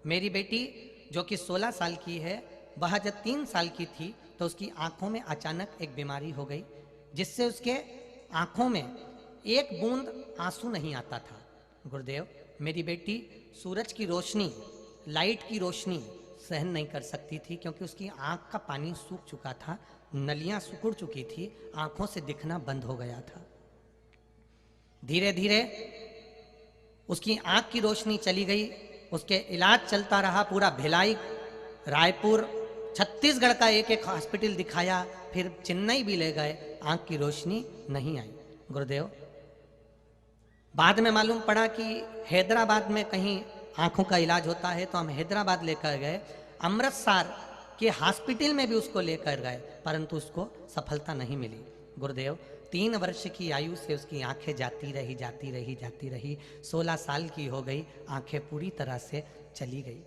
मेरी बेटी जो कि 16 साल की है, वह जब 3 साल की थी तो उसकी आंखों में अचानक एक बीमारी हो गई, जिससे उसके आंखों में एक बूंद आंसू नहीं आता था। गुरुदेव, मेरी बेटी सूरज की रोशनी, लाइट की रोशनी सहन नहीं कर सकती थी, क्योंकि उसकी आंख का पानी सूख चुका था, नलियां सिकुड़ चुकी थी, आंखों से दिखना बंद हो गया था। धीरे धीरे उसकी आंख की रोशनी चली गई। उसके इलाज चलता रहा, पूरा भिलाई, रायपुर, छत्तीसगढ़ का एक एक हॉस्पिटल दिखाया, फिर चेन्नई भी ले गए, आंख की रोशनी नहीं आई। गुरुदेव, बाद में मालूम पड़ा कि हैदराबाद में कहीं आंखों का इलाज होता है, तो हम हैदराबाद लेकर गए, अमृतसर के हॉस्पिटल में भी उसको लेकर गए, परंतु उसको सफलता नहीं मिली। गुरुदेव, 3 वर्ष की आयु से उसकी आंखें जाती रही, 16 साल की हो गई, आंखें पूरी तरह से चली गई,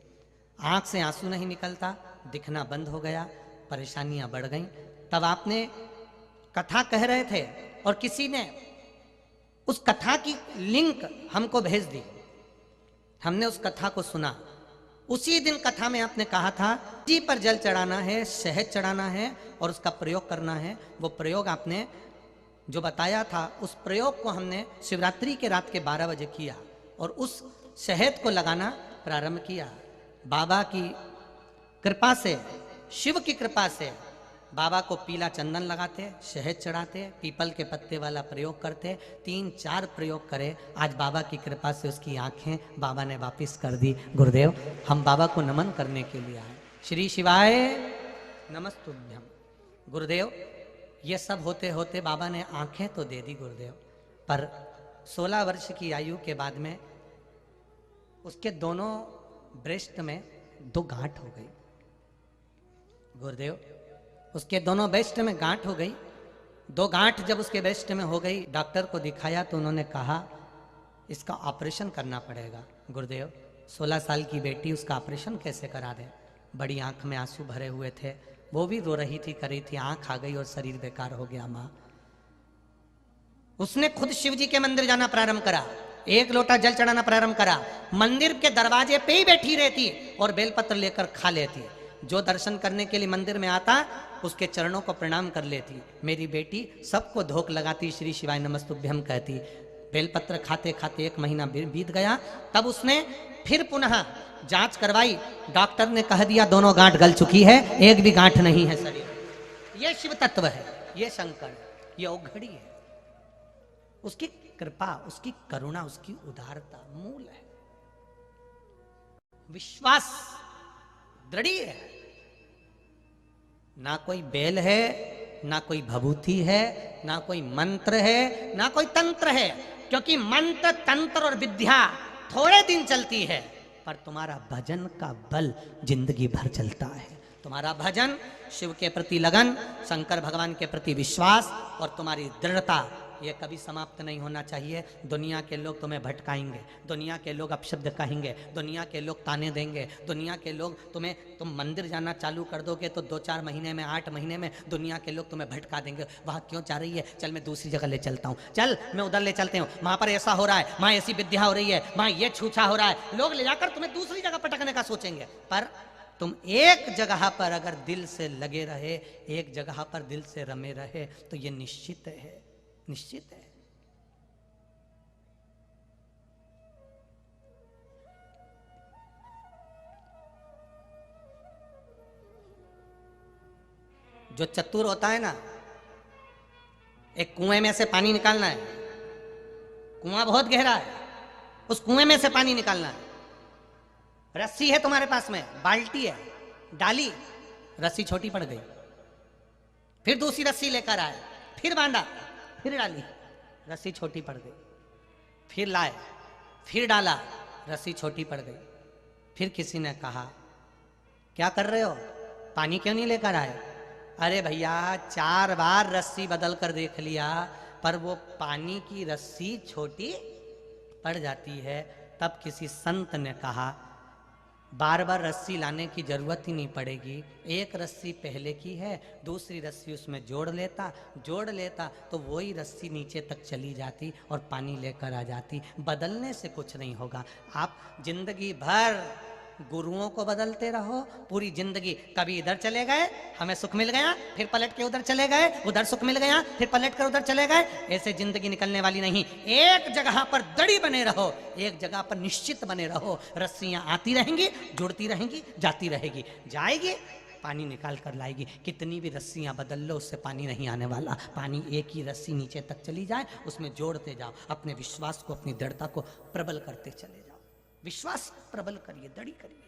आंख से आंसू नहीं निकलता, दिखना बंद हो गया, परेशानियां बढ़ गईं। तब आपने कथा कह रहे थे और किसी ने उस कथा की लिंक हमको भेज दी, हमने उस कथा को सुना। उसी दिन कथा में आपने कहा था जी पर जल चढ़ाना है, शहद चढ़ाना है और उसका प्रयोग करना है। वो प्रयोग आपने जो बताया था, उस प्रयोग को हमने शिवरात्रि के रात के 12 बजे किया और उस शहद को लगाना प्रारंभ किया। बाबा की कृपा से, शिव की कृपा से बाबा को पीला चंदन लगाते, शहद चढ़ाते, पीपल के पत्ते वाला प्रयोग करते, 3-4 प्रयोग करे। आज बाबा की कृपा से उसकी आंखें बाबा ने वापिस कर दी। गुरुदेव, हम बाबा को नमन करने के लिए आए। श्री शिवाय नमस्तुभ्यम। गुरुदेव, ये सब होते होते बाबा ने आंखें तो दे दी गुरुदेव, पर 16 वर्ष की आयु के बाद में उसके दोनों ब्रेस्ट में 2 गांठ हो गई। गुरुदेव, उसके दोनों ब्रेस्ट में गांठ हो गई। 2 गांठ जब उसके ब्रेस्ट में हो गई, डॉक्टर को दिखाया तो उन्होंने कहा इसका ऑपरेशन करना पड़ेगा। गुरुदेव, 16 साल की बेटी, उसका ऑपरेशन कैसे करा दें? बड़ी आंख में आंसू भरे हुए थे, वो भी रो रही थी, कर रही थी, आंख आ गई और शरीर बेकार हो गया। माँ, उसने खुद शिव जी के मंदिर जाना प्रारंभ करा, 1 लोटा जल चढ़ाना प्रारंभ करा, मंदिर के दरवाजे पे ही बैठी रहती और बेलपत्र लेकर खा लेती। जो दर्शन करने के लिए मंदिर में आता, उसके चरणों को प्रणाम कर लेती। मेरी बेटी सबको धोख लगाती, श्री शिवाय नमस्तुभ्यम कहती। बेलपत्र खाते खाते 1 महीना बीत गया। तब उसने फिर पुनः जांच करवाई, डॉक्टर ने कह दिया दोनों गांठ गल चुकी है, एक भी गांठ नहीं है शरीर। ये शिव तत्व है, ये शंकर, ये औघड़ी है। उसकी कृपा, उसकी करुणा, उसकी उदारता मूल है। विश्वास दृढ़ है। ना कोई बेल है, ना कोई भभूति है, ना कोई मंत्र है, ना कोई तंत्र है, क्योंकि मंत्र, तंत्र और विद्या थोड़े दिन चलती है, पर तुम्हारा भजन का बल जिंदगी भर चलता है। तुम्हारा भजन, शिव के प्रति लगन, शंकर भगवान के प्रति विश्वास और तुम्हारी दृढ़ता, ये कभी समाप्त नहीं होना चाहिए। दुनिया के लोग तुम्हें भटकाएंगे, दुनिया के लोग अपशब्द कहेंगे, दुनिया के लोग ताने देंगे, दुनिया के लोग तुम मंदिर जाना चालू कर दोगे तो 2-4 महीने में, 8 महीने में दुनिया के लोग तुम्हें भटका देंगे। वहाँ क्यों जा रही है? चल मैं दूसरी जगह ले चलता हूँ, चल मैं उधर ले चलते हूँ, वहाँ पर ऐसा हो रहा है, वहाँ ऐसी विद्या हो रही है, वहाँ ये छूछा हो रहा है। लोग ले जाकर तुम्हें दूसरी जगह पटकने का सोचेंगे, पर तुम एक जगह पर अगर दिल से लगे रहे, एक जगह पर दिल से रमे रहे, तो ये निश्चित है, निश्चित है। जो चतुर होता है ना, एक कुएं में से पानी निकालना है, कुआं बहुत गहरा है, उस कुएं में से पानी निकालना है। रस्सी है तुम्हारे पास में, बाल्टी है, डाली, रस्सी छोटी पड़ गई, फिर दूसरी रस्सी लेकर आए, फिर बांधा, फिर डाली, रस्सी छोटी पड़ गई, फिर लाए, फिर डाला, रस्सी छोटी पड़ गई। फिर किसी ने कहा क्या कर रहे हो, पानी क्यों नहीं लेकर आए? अरे भैया, 4 बार रस्सी बदल कर देख लिया, पर वो पानी की रस्सी छोटी पड़ जाती है। तब किसी संत ने कहा बार बार रस्सी लाने की जरूरत ही नहीं पड़ेगी, एक रस्सी पहले की है, दूसरी रस्सी उसमें जोड़ लेता तो वही रस्सी नीचे तक चली जाती और पानी लेकर आ जाती। बदलने से कुछ नहीं होगा। आप जिंदगी भर गुरुओं को बदलते रहो पूरी जिंदगी। कभी इधर चले गए, हमें सुख मिल गया, फिर पलट के उधर चले गए, उधर सुख मिल गया, फिर पलट कर उधर चले गए। ऐसे जिंदगी निकलने वाली नहीं। एक जगह पर दड़ी बने रहो, एक जगह पर निश्चित बने रहो। रस्सियां आती रहेंगी, जुड़ती रहेंगी, जाती रहेगी, जाएगी पानी निकाल कर लाएगी। कितनी भी रस्सियां बदल लो, उससे पानी नहीं आने वाला। पानी एक ही रस्सी नीचे तक चली जाए, उसमें जोड़ते जाओ। अपने विश्वास को, अपनी दृढ़ता को प्रबल करते चले जाओ। विश्वास प्रबल करिए, दड़ी करिए।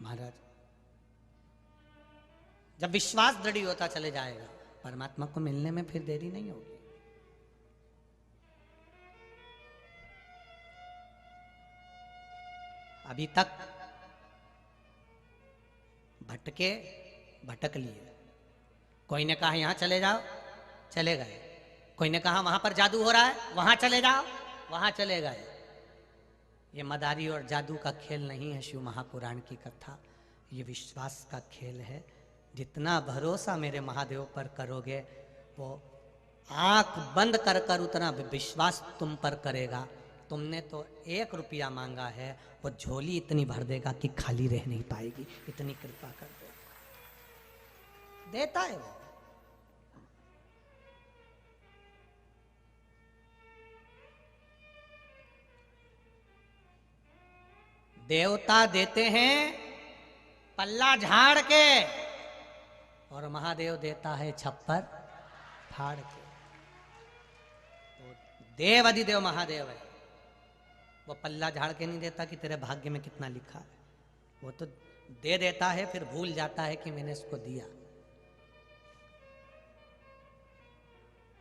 महाराज, जब विश्वास दृढ़ होता चले जाएगा, परमात्मा को मिलने में फिर देरी नहीं होगी। अभी तक भटक लिए। कोई ने कहा यहां चले जाओ, चले गए। कोई ने कहा वहां पर जादू हो रहा है, वहां चले जाओ, वहां चले गए। ये मदारी और जादू का खेल नहीं है शिव महापुराण की कथा, ये विश्वास का खेल है। जितना भरोसा मेरे महादेव पर करोगे, वो आंख बंद कर कर उतना विश्वास तुम पर करेगा। तुमने तो 1 रुपया मांगा है, वो झोली इतनी भर देगा कि खाली रह नहीं पाएगी। इतनी कृपा कर देगा, देता है वो। देवता देते हैं पल्ला झाड़ के, और महादेव देता है छप्पर फाड़ के। वो देव अधिदेव महादेव है। वो पल्ला झाड़ के नहीं देता कि तेरे भाग्य में कितना लिखा है, वो तो दे देता है, फिर भूल जाता है कि मैंने इसको दिया।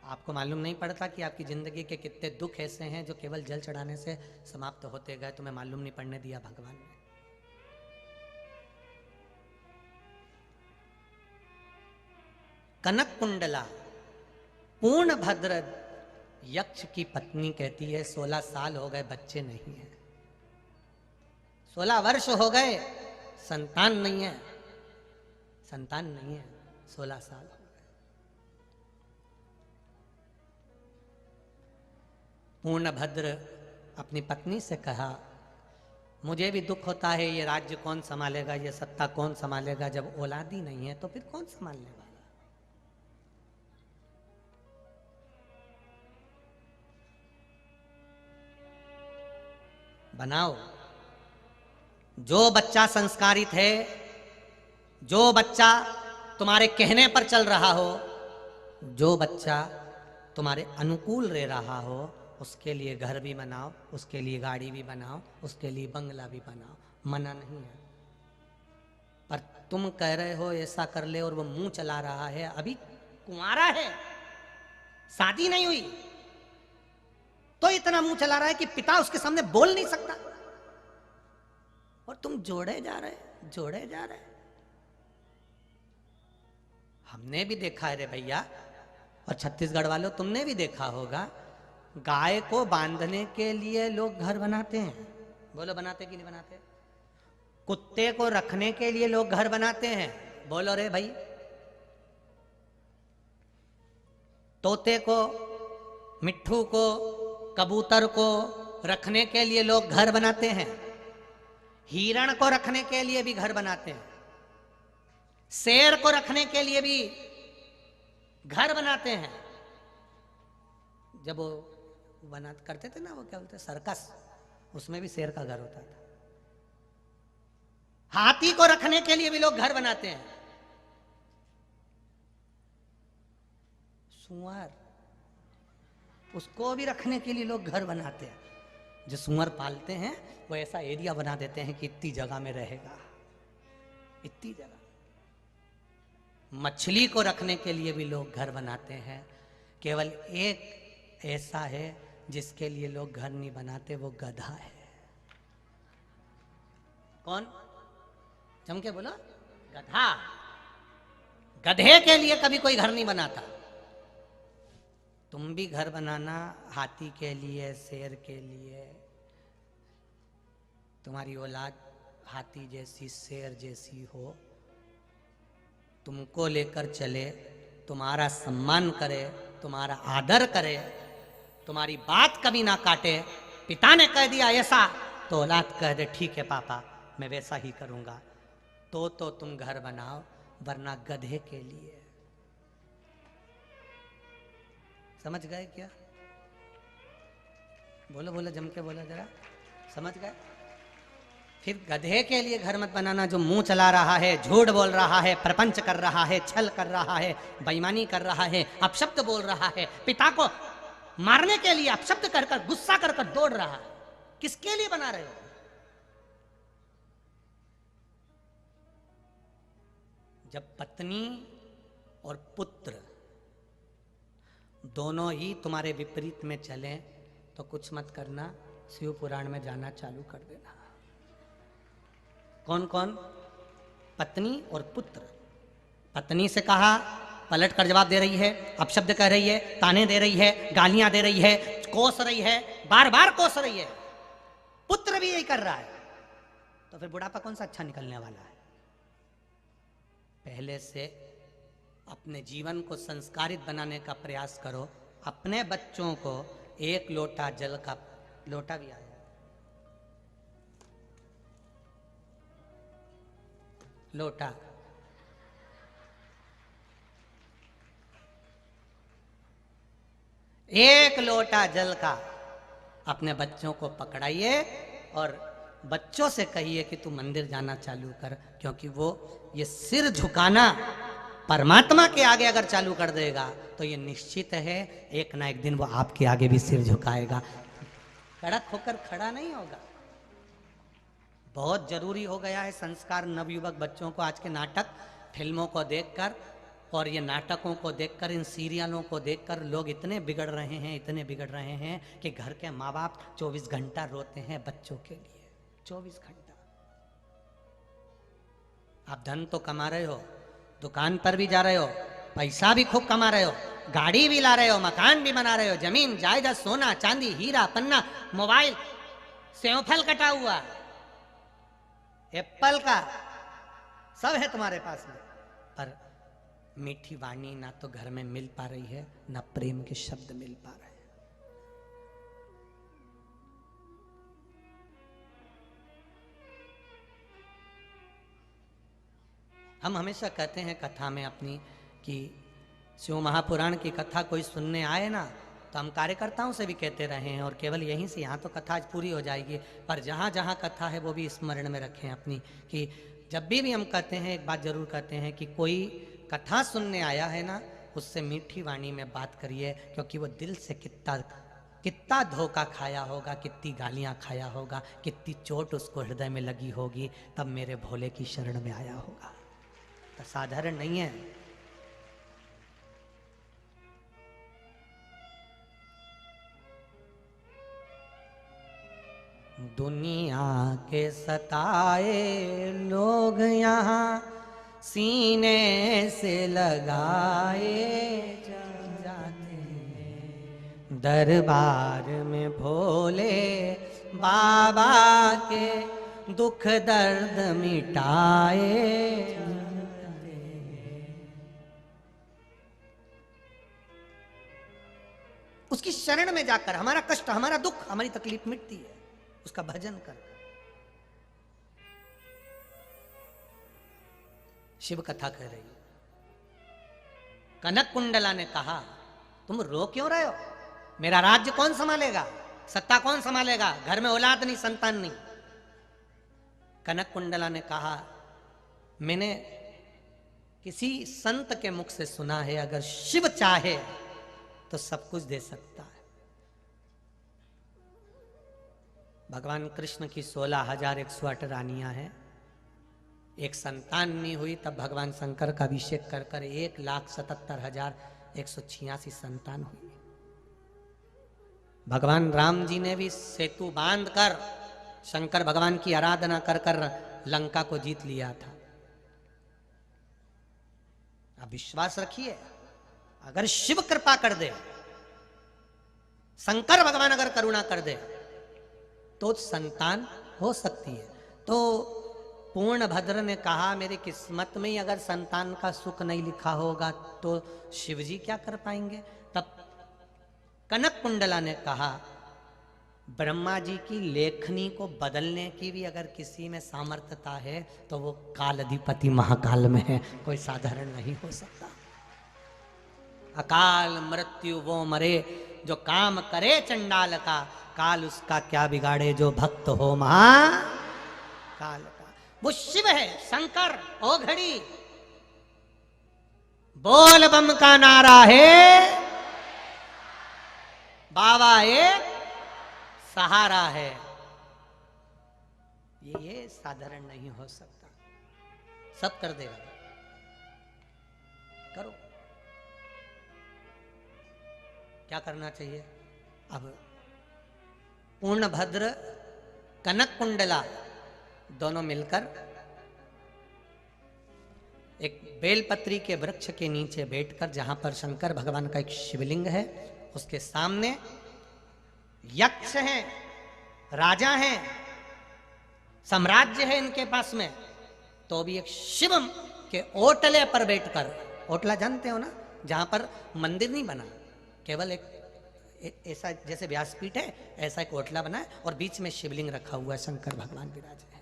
आपको मालूम नहीं पड़ता कि आपकी जिंदगी के कितने दुख ऐसे हैं जो केवल जल चढ़ाने से समाप्त होते गए, तुम्हें मालूम नहीं पड़ने दिया भगवान ने। कनक कुंडला पूर्ण भद्र यक्ष की पत्नी कहती है 16 साल हो गए, बच्चे नहीं है। 16 वर्ष हो गए, संतान नहीं है, संतान नहीं है, 16 साल हो गए। पूर्ण भद्र अपनी पत्नी से कहा, मुझे भी दुख होता है, ये राज्य कौन संभालेगा, ये सत्ता कौन संभालेगा। जब औलाद ही नहीं है तो फिर कौन संभालने वाला। बनाओ। जो बच्चा संस्कारित है, जो बच्चा तुम्हारे कहने पर चल रहा हो, जो बच्चा तुम्हारे अनुकूल रह रहा हो, उसके लिए घर भी बनाओ, उसके लिए गाड़ी भी बनाओ, उसके लिए बंगला भी बनाओ। मना नहीं है, पर तुम कह रहे हो ऐसा कर ले, और वो मुंह चला रहा है, अभी कुंवारा है, शादी नहीं हुई, तो इतना मुंह चला रहा है कि पिता उसके सामने बोल नहीं सकता। और तुम जोड़े जा रहे, जोड़े जा रहे। हमने भी देखा है रे भैया, और छत्तीसगढ़ वालों तुमने भी देखा होगा, गाय को बांधने के लिए लोग घर बनाते हैं। बोलो बनाते कि नहीं बनाते? कुत्ते को रखने के लिए लोग घर बनाते हैं। बोलो रे भाई। तोते को, मिट्ठू को, कबूतर को रखने के लिए लोग घर बनाते हैं। हिरण को रखने के लिए भी घर बनाते हैं। शेर को रखने के लिए भी घर बनाते हैं। जब वो बना करते थे ना, वो क्या बोलते, सर्कस, उसमें भी शेर का घर होता था। हाथी को रखने के लिए भी लोग घर बनाते हैं। सुअर, उसको भी रखने के लिए लोग घर बनाते हैं। जो सुअर पालते हैं वो ऐसा एरिया बना देते हैं कि इतनी जगह में रहेगा, इतनी जगह। मछली को रखने के लिए भी लोग घर बनाते हैं। केवल एक ऐसा है जिसके लिए लोग घर नहीं बनाते, वो गधा है। कौन? जम के बोलो, गधा। गधे के लिए कभी कोई घर नहीं बनाता। तुम भी घर बनाना हाथी के लिए, शेर के लिए। तुम्हारी औलाद हाथी जैसी, शेर जैसी हो, तुमको लेकर चले, तुम्हारा सम्मान करे, तुम्हारा आदर करे, तुम्हारी बात कभी ना काटे। पिता ने कह दिया ऐसा तो औलाद कह दे ठीक है पापा मैं वैसा ही करूंगा। तो तुम घर बनाओ, वरना गधे के लिए। समझ गए क्या? बोलो बोलो जम के बोलो जरा, समझ गए? फिर गधे के लिए घर मत बनाना जो मुंह चला रहा है, झूठ बोल रहा है, प्रपंच कर रहा है, छल कर रहा है, बेईमानी कर रहा है, अपशब्द बोल रहा है, पिता को मारने के लिए अपशब्द कर कर गुस्सा कर कर दौड़ रहा है। किसके लिए बना रहे हो? जब पत्नी और पुत्र दोनों ही तुम्हारे विपरीत में चलें तो कुछ मत करना, शिव पुराण में जाना चालू कर देना। कौन कौन? पत्नी और पुत्र। पत्नी से कहा, पलट कर जवाब दे रही है, अपशब्द कह रही है, ताने दे रही है, गालियां दे रही है, कोस रही है, बार बार कोस रही है। पुत्र भी यही कर रहा है, तो फिर बुढ़ापा कौन सा अच्छा निकलने वाला है? पहले से अपने जीवन को संस्कारित बनाने का प्रयास करो। अपने बच्चों को एक लोटा जल का, लोटा भी आया, लोटा, एक लोटा जल का अपने बच्चों को पकड़ाइए और बच्चों से कहिए कि तू मंदिर जाना चालू कर, क्योंकि वो ये सिर झुकाना परमात्मा के आगे अगर चालू कर देगा तो ये निश्चित है एक ना एक दिन वो आपके आगे भी सिर झुकाएगा, कड़क होकर खड़ा नहीं होगा। बहुत जरूरी हो गया है संस्कार नवयुवक बच्चों को। आज के नाटक फिल्मों को देखकर और ये नाटकों को देखकर, इन सीरियलों को देखकर लोग इतने बिगड़ रहे हैं, इतने बिगड़ रहे हैं कि घर के माँ बाप 24 घंटा रोते हैं बच्चों के लिए। 24 घंटा। आप धन तो कमा रहे हो, दुकान पर भी जा रहे हो, पैसा भी खूब कमा रहे हो, गाड़ी भी ला रहे हो, मकान भी बना रहे हो, जमीन जायदाद, सोना चांदी, हीरा पन्ना, मोबाइल, सेवफल कटा हुआ, एप्पल का, सब है तुम्हारे पास में, पर मीठी वाणी ना तो घर में मिल पा रही है, ना प्रेम के शब्द मिल पा रहे हैं। हम हमेशा कहते हैं कथा में अपनी कि शिव महापुराण की कथा कोई सुनने आए ना, तो हम कार्यकर्ताओं से भी कहते रहे हैं और केवल यहीं से, यहाँ तो कथा आज पूरी हो जाएगी, पर जहाँ जहाँ कथा है वो भी स्मरण में रखें अपनी, कि जब भी हम कहते हैं एक बात जरूर कहते हैं कि कोई कथा सुनने आया है ना, उससे मीठी वाणी में बात करिए, क्योंकि वो दिल से कितना धोखा खाया होगा, कितनी गालियाँ खाया होगा, कितनी चोट उसको हृदय में लगी होगी, तब मेरे भोले की शरण में आया होगा। तो साधारण नहीं है। दुनिया के सताए लोग यहाँ सीने से लगाए जाते हैं, दरबार में भोले बाबा के दुख दर्द मिटाए जाते हैं। उसकी शरण में जाकर हमारा कष्ट, हमारा दुख, हमारी तकलीफ मिटती है, उसका भजन कर। शिव कथा कह रही। कनक कुंडला ने कहा तुम रो क्यों रहे हो? मेरा राज्य कौन संभालेगा? सत्ता कौन संभालेगा? घर में औलाद नहीं, संतान नहीं। कनक कुंडला ने कहा मैंने किसी संत के मुख से सुना है अगर शिव चाहे तो सब कुछ दे सकता है। भगवान कृष्ण की 16,108 रानियां हैं। एक संतान नहीं हुई तब भगवान शंकर का अभिषेक कर कर 1,77,186 संतान हुई। भगवान राम जी ने भी सेतु बांध कर शंकर भगवान की आराधना कर कर लंका को जीत लिया था। आप विश्वास रखिए, अगर शिव कृपा कर दे, शंकर भगवान अगर करुणा कर दे तो संतान हो सकती है। तो पूर्ण भद्र ने कहा मेरी किस्मत में ही अगर संतान का सुख नहीं लिखा होगा तो शिवजी क्या कर पाएंगे। तब कनक कुंडला ने कहा ब्रह्मा जी की लेखनी को बदलने की भी अगर किसी में सामर्थ्यता है तो वो काल अधिपति महाकाल में है, कोई साधारण नहीं हो सकता। अकाल मृत्यु वो मरे जो काम करे चंडाल का, काल उसका क्या बिगाड़े जो भक्त हो महाकाल का। वो शिव है शंकर। ओ घड़ी बोल बम का नारा है, बाबा एक सहारा है। ये साधारण नहीं हो सकता, सब कर देगा। करो, क्या करना चाहिए। अब पूर्णभद्र कनक कुंडला दोनों मिलकर एक बेलपत्री के वृक्ष के नीचे बैठकर, जहां पर शंकर भगवान का एक शिवलिंग है, उसके सामने यक्ष हैं, राजा हैं, साम्राज्य है इनके पास में, तो भी एक शिव के ओटले पर बैठकर, ओटला जानते हो ना, जहां पर मंदिर नहीं बना, केवल एक ऐसा जैसे व्यासपीठ है ऐसा एक ओटला बना है और बीच में शिवलिंग रखा हुआ है, शंकर भगवान विराजे हैं।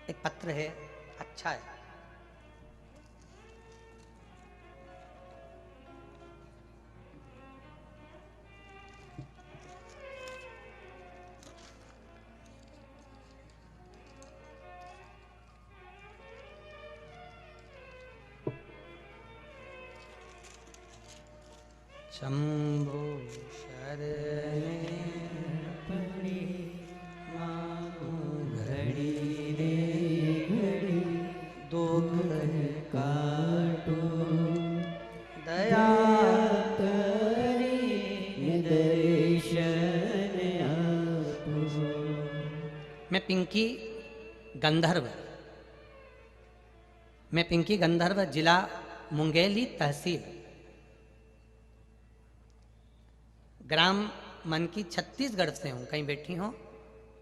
एक पत्र है, अच्छा है। शंभो शरणे पड़ी मानो घड़ी रे घड़ी दुख काटो दया करी दर्शन आपो। मैं पिंकी गंधर्व जिला मुंगेली तहसील ग्राम मन की छत्तीसगढ़ से हूँ। कहीं बैठी हो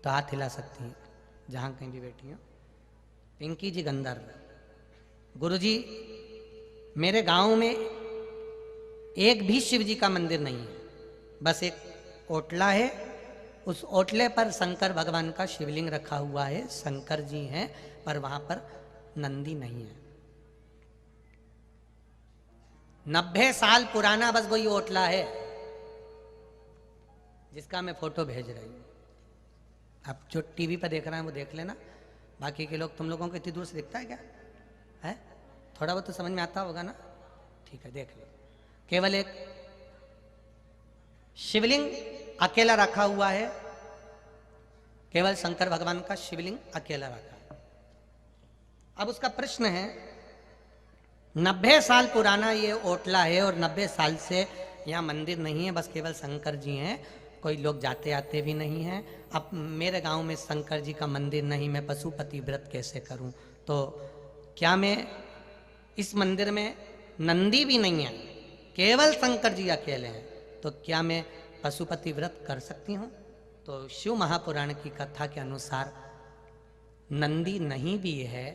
तो हाथ हिला सकती हैं, जहाँ कहीं भी बैठी हो। पिंकी जी गंधर्व। गुरुजी, मेरे गांव में एक भी शिव जी का मंदिर नहीं है, बस एक ओटला है, उस ओटले पर शंकर भगवान का शिवलिंग रखा हुआ है, शंकर जी हैं, पर वहां पर नंदी नहीं है। 90 साल पुराना बस वही ओटला है जिसका मैं फोटो भेज रही हूँ। आप जो टीवी पर देख रहे हैं वो देख लेना, बाकी के लोग, तुम लोगों को इतनी दूर से दिखता है क्या है? थोड़ा बहुत तो समझ में आता होगा ना, ठीक है, देख लो। केवल एक शिवलिंग अकेला रखा हुआ है, केवल शंकर भगवान का शिवलिंग अकेला रखा है। अब उसका प्रश्न है, 90 साल पुराना ये ओटला है और 90 साल से यहाँ मंदिर नहीं है, बस केवल शंकर जी हैं, कोई लोग जाते आते भी नहीं हैं। अब मेरे गांव में शंकर जी का मंदिर नहीं, मैं पशुपति व्रत कैसे करूं? तो क्या मैं इस मंदिर में नंदी भी नहीं है, केवल शंकर जी अकेले हैं, तो क्या मैं पशुपति व्रत कर सकती हूँ? तो शिव महापुराण की कथा के अनुसार नंदी नहीं भी है,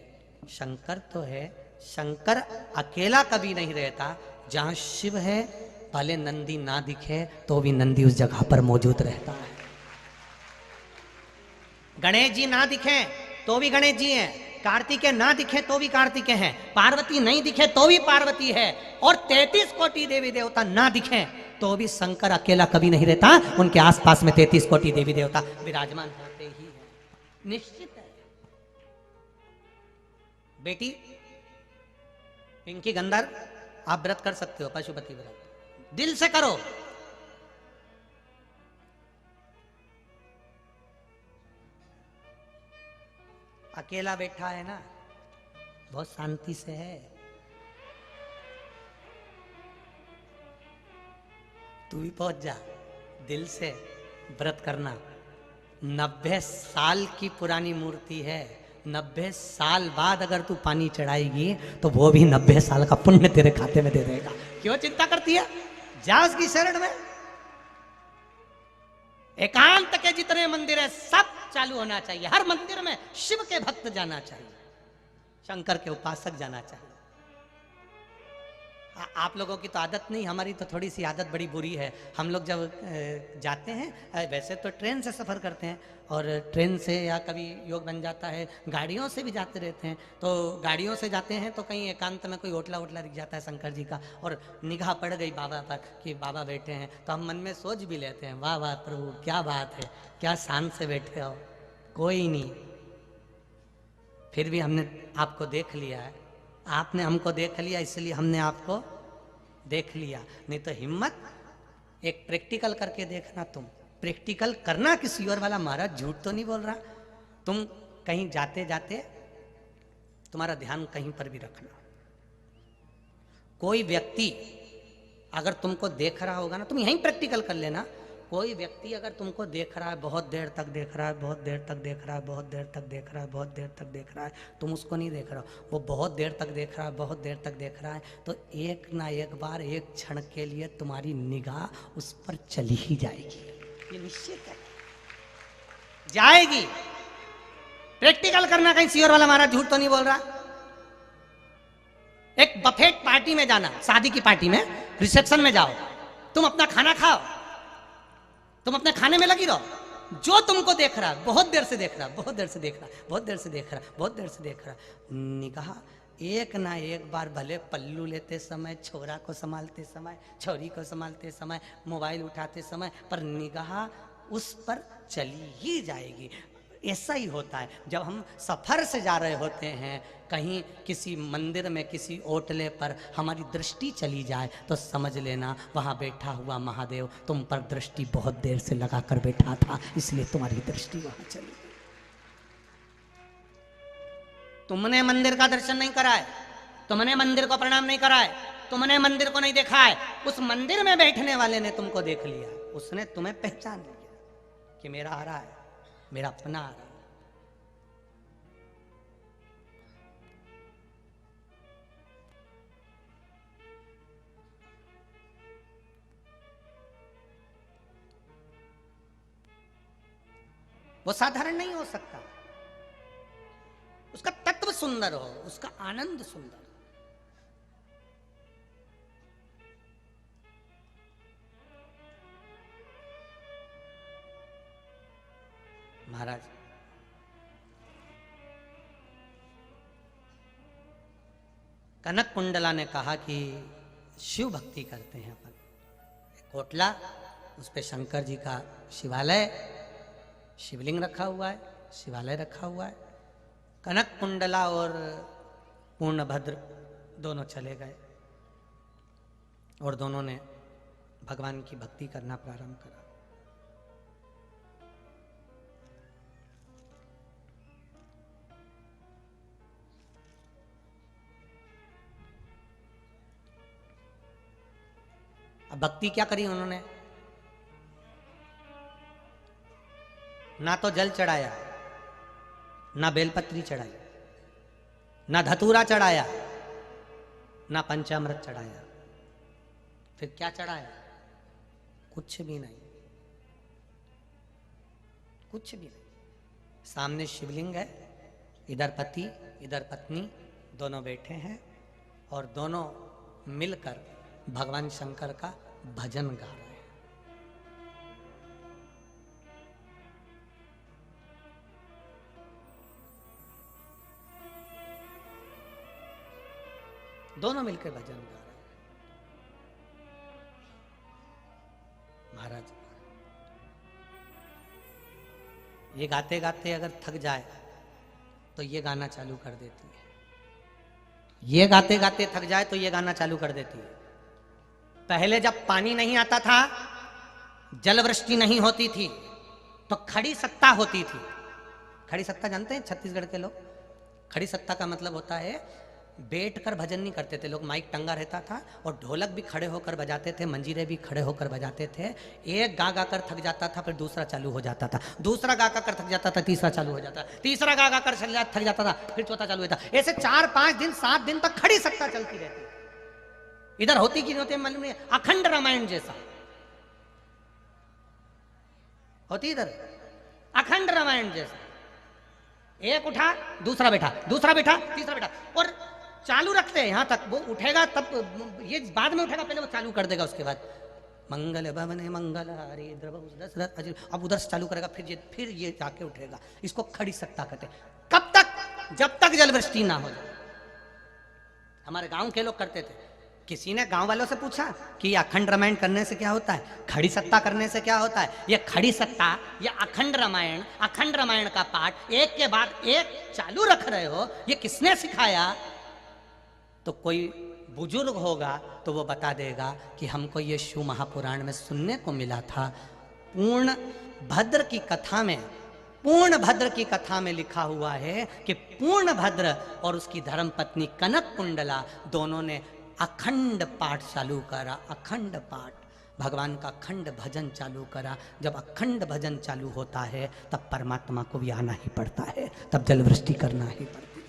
शंकर तो है। शंकर अकेला कभी नहीं रहता, जहाँ शिव है भले नंदी ना दिखे तो भी नंदी उस जगह पर मौजूद रहता है। गणेश जी ना दिखे तो भी गणेश जी हैं, कार्तिकेय ना दिखे तो भी कार्तिकेय हैं, पार्वती नहीं दिखे तो भी पार्वती है, और 33 कोटि देवी देवता ना दिखे तो भी शंकर अकेला कभी नहीं रहता, उनके आसपास में 33 कोटि देवी देवता विराजमान होते ही है, निश्चित है। बेटी पिंकी गंधर्व, आप व्रत कर सकते हो, पशुपति व्रत दिल से करो। अकेला बैठा है ना, बहुत शांति से है, तू भी पहुंच जा, दिल से व्रत करना। 90 साल की पुरानी मूर्ति है, 90 साल बाद अगर तू पानी चढ़ाएगी तो वो भी 90 साल का पुण्य तेरे खाते में दे देगा। क्यों चिंता करती है, जा उसकी शरण में। एकांत के जितने मंदिर है सब चालू होना चाहिए। हर मंदिर में शिव के भक्त जाना चाहिए, शंकर के उपासक जाना चाहिए। आप लोगों की तो आदत नहीं, हमारी तो थोड़ी सी आदत बड़ी बुरी है। हम लोग जब जाते हैं, वैसे तो ट्रेन से सफ़र करते हैं, और ट्रेन से या कभी योग बन जाता है गाड़ियों से भी जाते रहते हैं। तो गाड़ियों से जाते हैं तो कहीं एकांत में कोई होटला वोटला दिख जाता है शंकर जी का, और निगाह पड़ गई बाबा पर कि बाबा बैठे हैं, तो हम मन में सोच भी लेते हैं, वाह वाह प्रभु क्या बात है, क्या शान से बैठे हो। कोई नहीं, फिर भी हमने आपको देख लिया है, आपने हमको देख लिया, इसलिए हमने आपको देख लिया। नहीं तो हिम्मत एक प्रैक्टिकल करके देखना। तुम प्रैक्टिकल करना किसी और वाला, महाराज झूठ तो नहीं बोल रहा। तुम कहीं जाते जाते तुम्हारा ध्यान कहीं पर भी रखना। कोई व्यक्ति अगर तुमको देख रहा होगा ना, तुम यहीं प्रैक्टिकल कर लेना। कोई व्यक्ति अगर तुमको देख रहा है, बहुत देर तक देख रहा है, बहुत देर तक देख रहा है, बहुत देर तक देख रहा है, बहुत देर तक देख रहा है, तुम उसको नहीं देख रहा हो, वो बहुत देर तक देख रहा है, बहुत देर तक देख रहा है, तो एक ना एक बार, एक क्षण के लिए तुम्हारी निगाह उस पर चली ही जाएगी। ये निश्चित है, जाएगी। प्रैक्टिकल करना। कहीं सियोर वाला महाराज झूठ तो नहीं बोल रहा। एक बफेट पार्टी में जाना, शादी की पार्टी में, रिसेप्शन में जाओ, तुम अपना खाना खाओ, तुम अपने खाने में लगी रहो, जो तुमको देख रहा है, बहुत देर से देख रहा, बहुत देर से देख रहा, बहुत देर से देख रहा, बहुत देर से देख रहा, निगाह एक ना एक बार, भले पल्लू लेते समय, छोरा को संभालते समय, छोरी को संभालते समय, मोबाइल उठाते समय, पर निगाह उस पर चली ही जाएगी। ऐसा ही होता है जब हम सफ़र से जा रहे होते हैं, कहीं किसी मंदिर में, किसी ओटले पर हमारी दृष्टि चली जाए, तो समझ लेना वहाँ बैठा हुआ महादेव तुम पर दृष्टि बहुत देर से लगा कर बैठा था, इसलिए तुम्हारी दृष्टि वहाँ चली गई। तुमने मंदिर का दर्शन नहीं कराए, तुमने मंदिर को प्रणाम नहीं कराए, तुमने मंदिर को नहीं देखा है, उस मंदिर में बैठने वाले ने तुमको देख लिया, उसने तुम्हें पहचान लिया कि मेरा आ रहा है, मेरा अपना आ रहा है। वो साधारण नहीं हो सकता, उसका तत्व सुंदर हो, उसका आनंद सुंदर। महाराज कनक कुंडला ने कहा कि शिव भक्ति करते हैं अपन, कोटला, उस पे शंकर जी का शिवालय, शिवलिंग रखा हुआ है, शिवालय रखा हुआ है। कनक कुंडला और पूर्णभद्र दोनों चले गए और दोनों ने भगवान की भक्ति करना प्रारंभ करा। अब भक्ति क्या करी उन्होंने? ना तो जल चढ़ाया, ना बेलपत्री चढ़ाई, ना धतूरा चढ़ाया, ना पंचामृत चढ़ाया, फिर क्या चढ़ाया? कुछ भी नहीं, कुछ भी नहीं। सामने शिवलिंग है, इधर पति इधर पत्नी दोनों बैठे हैं और दोनों मिलकर भगवान शंकर का भजन गा रहे हैं। दोनों मिलकर भजन गा रहे हैं। महाराज ये गाते गाते अगर थक जाए तो ये गाना चालू कर देती है, ये गाते गाते थक जाए तो ये गाना चालू कर देती है। पहले जब पानी नहीं आता था, जल वृष्टि नहीं होती थी, तो खड़ी सत्ता होती थी। खड़ी सत्ता जानते हैं छत्तीसगढ़ के लोग? खड़ी सत्ता का मतलब होता है बैठ कर भजन नहीं करते थे लोग, माइक टंगा रहता था और ढोलक भी खड़े होकर बजाते थे, मंजीरे भी खड़े होकर बजाते थे। एक गा कर थक जाता था, फिर दूसरा चालू हो जाता था, दूसरा गा कर थक जाता था, तीसरा चालू हो जाता, तीसरा गा कर थक जाता था, फिर चौथा चालू होता। ऐसे 4-5 दिन 7 दिन तक खड़ी सत्ता चलती रहती। इधर होती कि नहीं होती मालूम नहीं, अखंड रामायण जैसा होती, इधर अखंड रामायण जैसा। एक उठा, दूसरा बैठा, दूसरा बैठा, तीसरा बैठा, और चालू रखते हैं यहां तक वो उठेगा, तब ये बाद में उठेगा, पहले वो चालू कर देगा। उसके बाद मंगल भवने मंगल हरि दशरथ अजय, अब उधर से चालू करेगा, फिर ये जाके उठेगा। इसको खड़ी सत्ता कहते हैं। कब तक? जब तक जलवृष्टि ना हो जाए। हमारे गांव के लोग करते थे। किसी ने गांव वालों से पूछा कि अखंड रामायण करने से क्या होता है, खड़ी सत्ता करने से क्या होता है? ये खड़ी सत्ता या अखंड रामायण का पाठ एक के बाद एक चालू रख रहे हो, ये किसने सिखाया? तो कोई बुजुर्ग होगा तो वो बता देगा कि हमको ये शिव महापुराण में सुनने को मिला था। पूर्ण भद्र की कथा में लिखा हुआ है कि पूर्ण भद्र और उसकी धर्मपत्नी कनक कुंडला दोनों ने अखंड पाठ चालू करा, अखंड पाठ, भगवान का अखंड भजन चालू करा। जब अखंड भजन चालू होता है तब परमात्मा को भी आना ही पड़ता है, तब जलवृष्टि करना ही पड़ती है।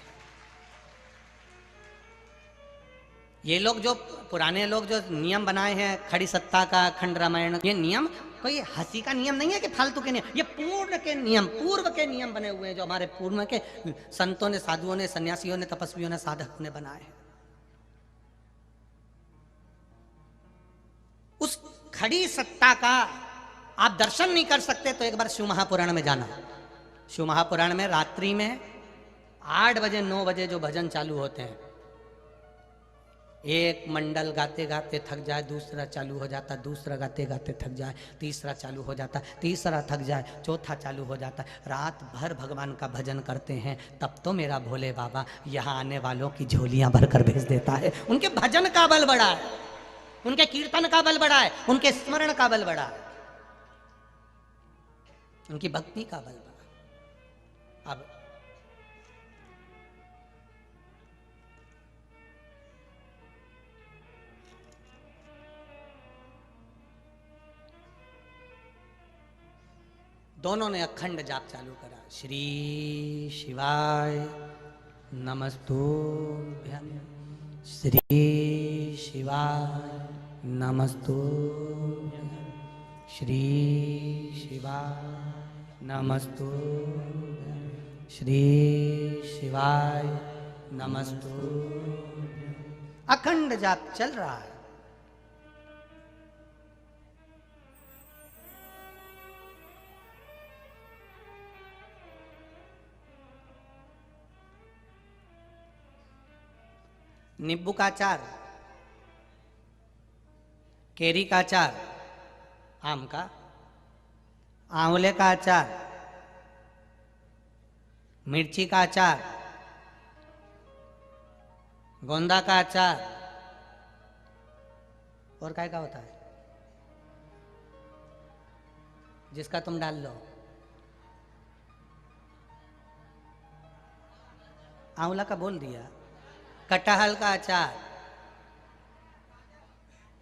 ये लोग जो पुराने लोग जो नियम बनाए हैं खड़ी सत्ता का, अखंड रामायण, ये नियम कोई हंसी का नियम नहीं है कि फालतू के नियम, ये पूर्व के नियम बने हुए हैं जो हमारे पूर्व के संतों ने, साधुओं ने, सन्यासियों ने, तपस्वियों ने, साधकों ने बनाए हैं। उस खड़ी सत्ता का आप दर्शन नहीं कर सकते तो एक बार शिव महापुराण में जाना। शिव महापुराण में रात्रि में 8 बजे 9 बजे जो भजन चालू होते हैं, एक मंडल गाते गाते थक जाए, दूसरा चालू हो जाता, दूसरा गाते गाते थक जाए, तीसरा चालू हो जाता, तीसरा थक जाए, चौथा चालू हो जाता। रात भर भगवान का भजन करते हैं, तब तो मेरा भोले बाबा यहाँ आने वालों की झोलियां भरकर भेज देता है। उनके भजन का बल बड़ा है, उनके कीर्तन का बल बड़ा है, उनके स्मरण का बल बड़ा है, उनकी भक्ति का बल बड़ा। अब दोनों ने अखंड जाप चालू करा। श्री शिवाय नमस्तुभ्यं, श्री शिवाय नमस्तुभ्यं, श्री शिवाय नमस्तुभ्यं, श्री शिवाय नमस्तुभ्यं। अखंड जाप चल रहा है। नींबू का अचार, केरी का अचार, आम का, आंवले का अचार, मिर्ची का अचार, गोंदा का अचार, और क्या होता है जिसका तुम डाल लो। आंवला का बोल दिया, कटहल का अचार,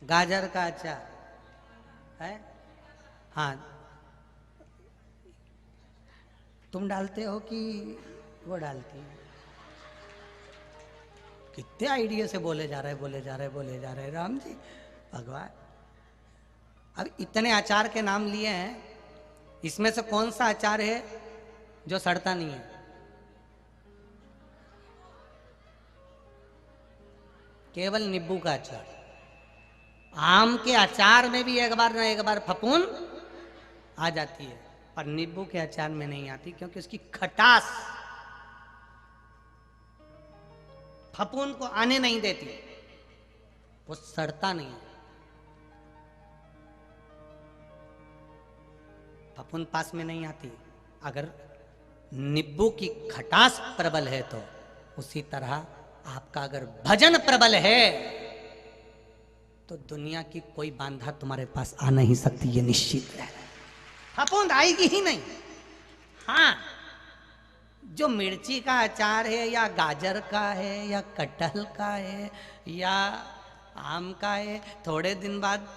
गाजर का अचार है। हाँ, तुम डालते हो कि वो डालती? कितने आइडिया से बोले जा रहे राम जी भगवान। अब इतने अचार के नाम लिए हैं, इसमें से कौन सा अचार है जो सड़ता नहीं है? केवल नींबू का अचार। आम के अचार में भी एक बार ना एक बार फफूंद आ जाती है, पर नींबू के अचार में नहीं आती, क्योंकि उसकी खटास फफूंद को आने नहीं देती, वो सड़ता नहीं। फफूंद पास में नहीं आती। अगर नींबू की खटास प्रबल है तो उसी तरह आपका अगर भजन प्रबल है तो दुनिया की कोई बांधा तुम्हारे पास आ नहीं सकती, ये निश्चित है। फफूंद आएगी ही नहीं। हाँ, जो मिर्ची का अचार है या गाजर का है या कटहल का है या आम का है, थोड़े दिन बाद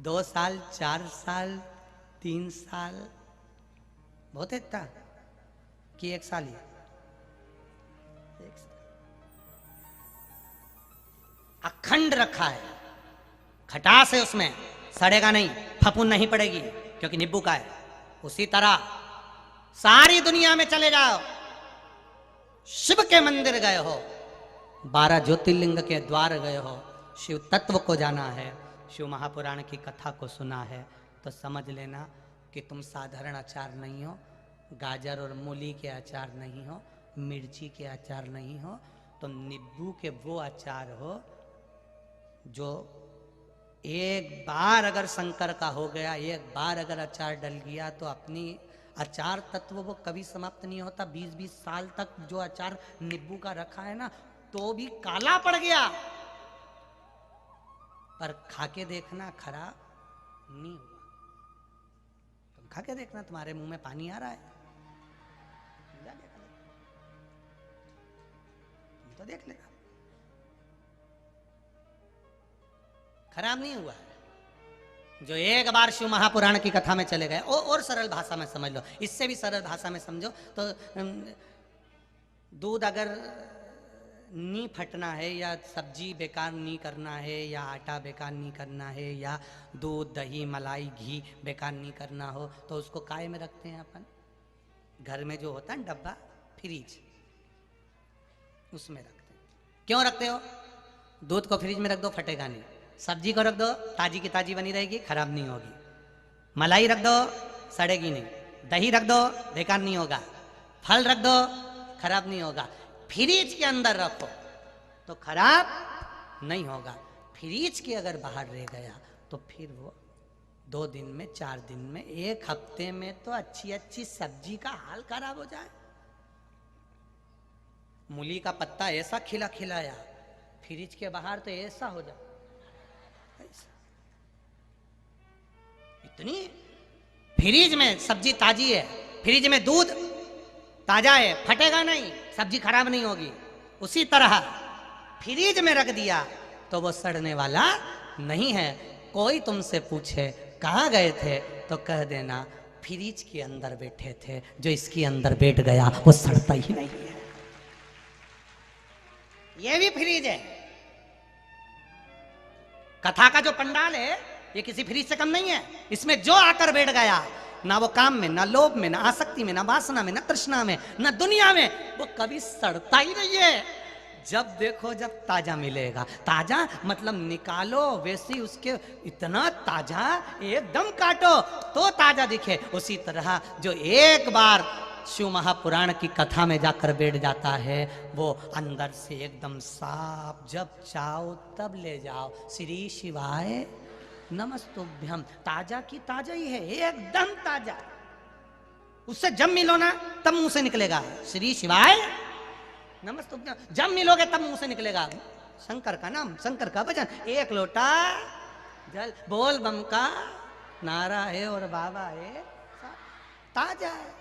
2 साल 4 साल 3 साल बहुत है इतना कि 1 साल ही अखंड रखा है, खटास है उसमें, सड़ेगा नहीं, फफूंद नहीं पड़ेगी क्योंकि नींबू का है। उसी तरह सारी दुनिया में चले जाओ, शिव के मंदिर गए हो, 12 ज्योतिर्लिंग के द्वार गए हो, शिव तत्व को जाना है, शिव महापुराण की कथा को सुना है, तो समझ लेना कि तुम साधारण अचार नहीं हो, गाजर और मूली के अचार नहीं हो, मिर्ची के अचार नहीं हो, तुम नींबू के वो अचार हो जो एक बार अगर शंकर का हो गया, एक बार अगर अचार डल गया तो अपनी अचार तत्व वो कभी समाप्त नहीं होता। 20-20 साल तक जो अचार नींबू का रखा है ना, तो भी काला पड़ गया, पर खाके देखना खराब नहीं हुआ। तुम खाके देखना, तुम्हारे मुंह में पानी आ रहा है, तो देख लेना, खराब नहीं हुआ है। जो एक बार शिव महापुराण की कथा में चले गए, और सरल भाषा में समझ लो, इससे भी सरल भाषा में समझो तो दूध अगर नहीं फटना है, या सब्जी बेकार नहीं करना है, या आटा बेकार नहीं करना है, या दूध दही मलाई घी बेकार नहीं करना हो, तो उसको काय में रखते हैं अपन? घर में जो होता है डब्बा, फ्रिज, उसमें रखते हैं। क्यों रखते हो? दूध को फ्रिज में रख दो, फटेगा नहीं। सब्जी को रख दो, ताजी की ताजी बनी रहेगी, खराब नहीं होगी। मलाई रख दो, सड़ेगी नहीं। दही रख दो, बेकार नहीं होगा। फल रख दो, खराब नहीं होगा। फ्रिज के अंदर रखो तो खराब नहीं होगा। फ्रिज के अगर बाहर रह गया तो फिर वो 2 दिन में, 4 दिन में, 1 हफ्ते में तो अच्छी अच्छी सब्जी का हाल खराब हो जाए। मूली का पत्ता ऐसा खिला खिलाया, फ्रिज के बाहर तो ऐसा हो जाए, इतनी फ्रिज में सब्जी ताजी है, फ्रिज में दूध ताजा है, फटेगा नहीं, सब्जी खराब नहीं होगी। उसी तरह फ्रिज में रख दिया तो वो सड़ने वाला नहीं है। कोई तुमसे पूछे कहाँ गए थे तो कह देना फ्रिज के अंदर बैठे थे, जो इसके अंदर बैठ गया वो सड़ता ही नहीं है। ये भी फ्रिज है। कथा का जो पंडाल है ये किसी फ्रिज से कम नहीं है। इसमें जो आकर बैठ गया, ना वो काम में, ना लोभ में, ना आसक्ति में, ना वासना में, ना तृष्णा में, ना दुनिया में, वो कभी सड़ता ही नहीं है। जब देखो जब ताजा मिलेगा। ताजा मतलब निकालो, वैसे उसके इतना ताजा, एकदम काटो तो ताजा दिखे। उसी तरह जो एक बार शिव महापुराण की कथा में जाकर बैठ जाता है, वो अंदर से एकदम साफ, जब चाहो तब ले जाओ। श्री शिवाय नमस्तुभ्यम। ताजा की ताजा ही है, एकदम ताजा। उससे जब मिलो ना तब मुंह से निकलेगा श्री शिवाय नमस्तुभ्यम। जब मिलोगे तब मुंह से निकलेगा शंकर का नाम, शंकर का भजन। 1 लोटा जल, बोल बम का नारा है और बाबा है ताजा है।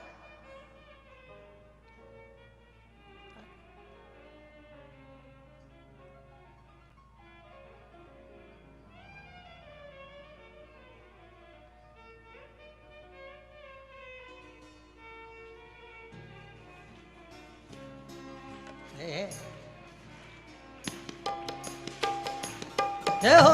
जय हो।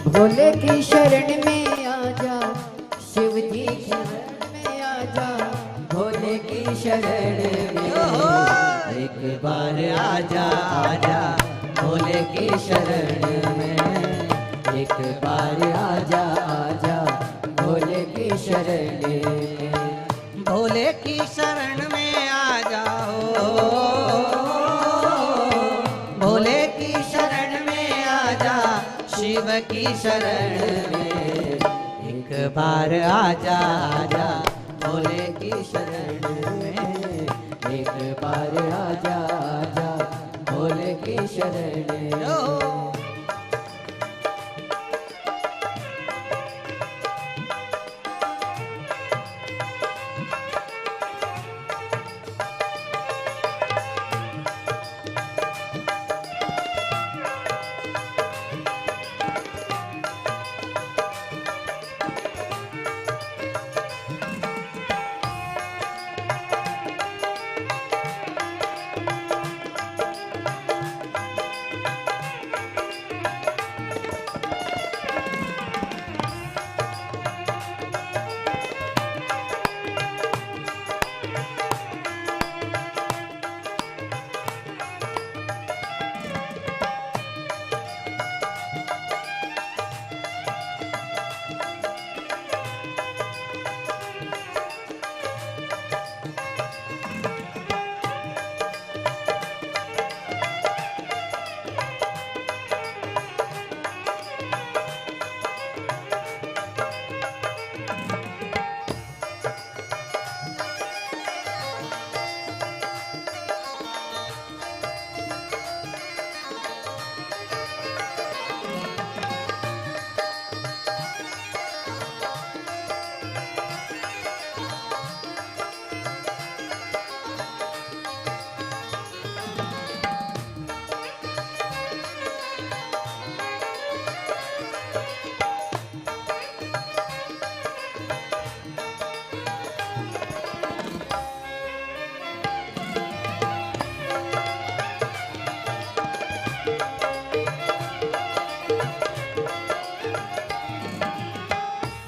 भोले की शरण में आजा, शिव जी की शरण में आजा, भोले की शरण में एक बार आजा आजा, भोले की शरण में एक बार आजा आजा, भोले की शरण में। भोले की शरण में आ जाओ, भोले की शरण में आ जा, शिव की शरण में एक एक बार आजा आजा भोले की शरण में, एक बार आजा आजा भोले की शरण में।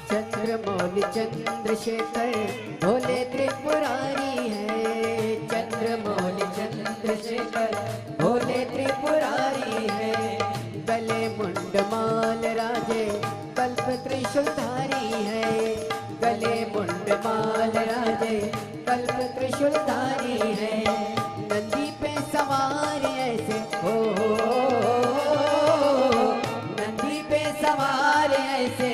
चंद्रमौली चंद्रशेखर भोले त्रिपुरारी है, चंद्रमौली चंद्रशेखर भोले त्रिपुरारी है। गले मुंडमाल राजे कल्प त्रिशूलधारी है, गले मुंडमाल राजे कल्प त्रिशूलधारी है। नंदी पे सवार ऐसे हो, नंदी पे सवार ऐसे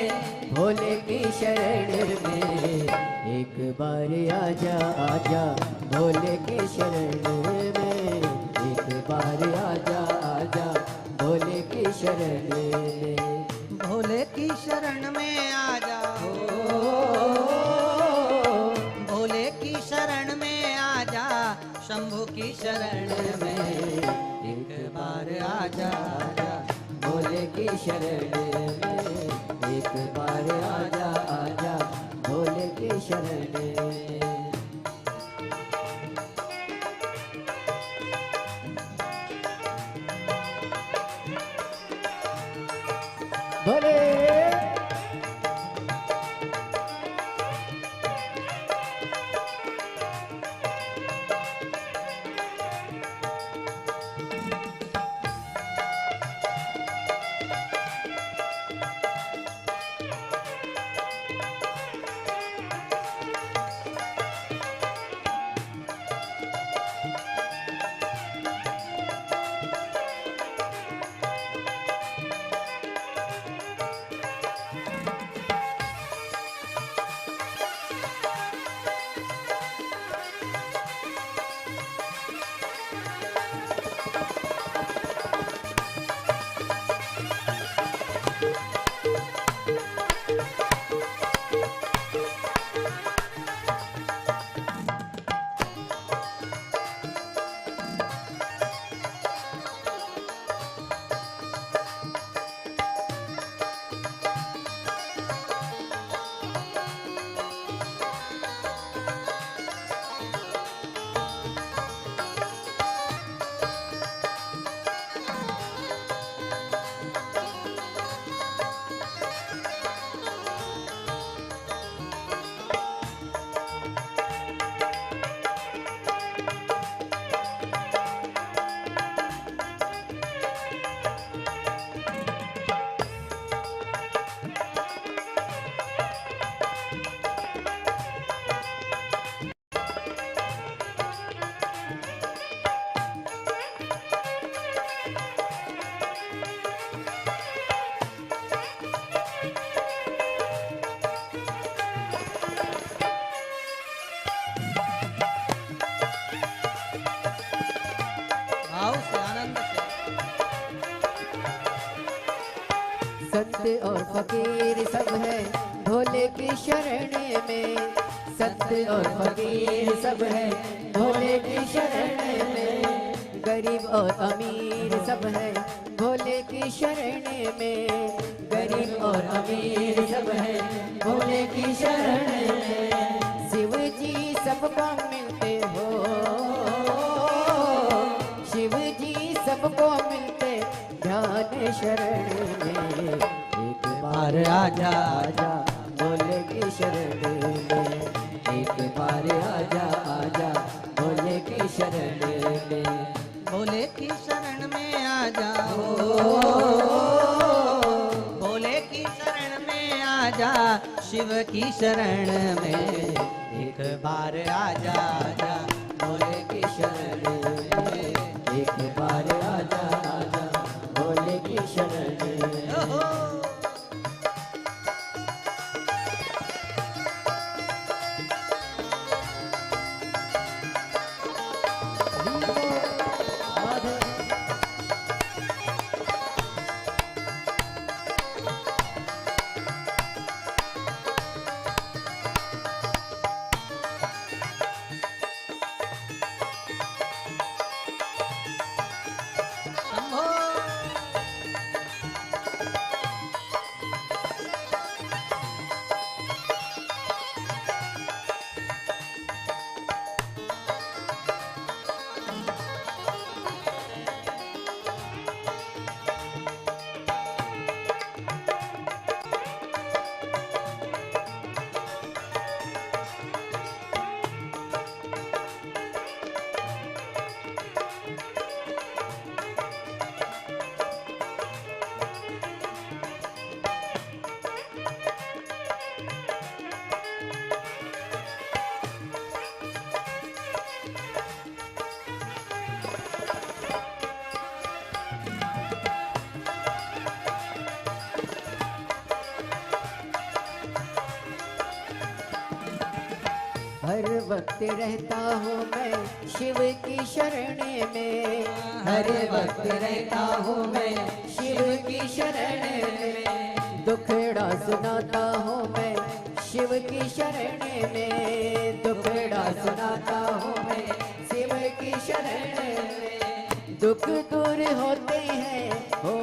भोले की शरण में, एक बार आजा आजा भोले की शरण में, एक बार आजा आजा भोले की शरण में। भोले की शरण में आजा, भोले की शरण में आजा, शंभू की शरण में एक बार आजा आजा भोले की शरण में, एक बार आजा आजा भोले की शरण में। भोले संत और फकीर सब है भोले की शरण में, संत और फकीर सब है भोले की शरण में, गरीब और अमीर सब है भोले की शरण में, गरीब और अमीर सब है भोले की शरण में, शिव जी सबको मिलते हो, शिव जी सबको मिलते ध्यान शरण में, एक बार आजा आजा भोले की शरण में, एक बार आजा आजा भोले की शरण में, भोले की शरण में आ जाओ, भोले की शरण में आ जा, शिव की शरण में एक बार आ जा आजा, भोले की शरण में, एक बार आजा आजा भोले की शरण में। ओहो। हर वक्त रहता हूँ मैं शिव की शरण में, हर वक्त रहता हूँ मैं शिव की शरण में, दुखड़ा सुनाता हूँ मैं शिव की शरण में, दुखड़ा सुनाता हूँ मैं शिव की शरण में, दुख दूर होते हैं हो,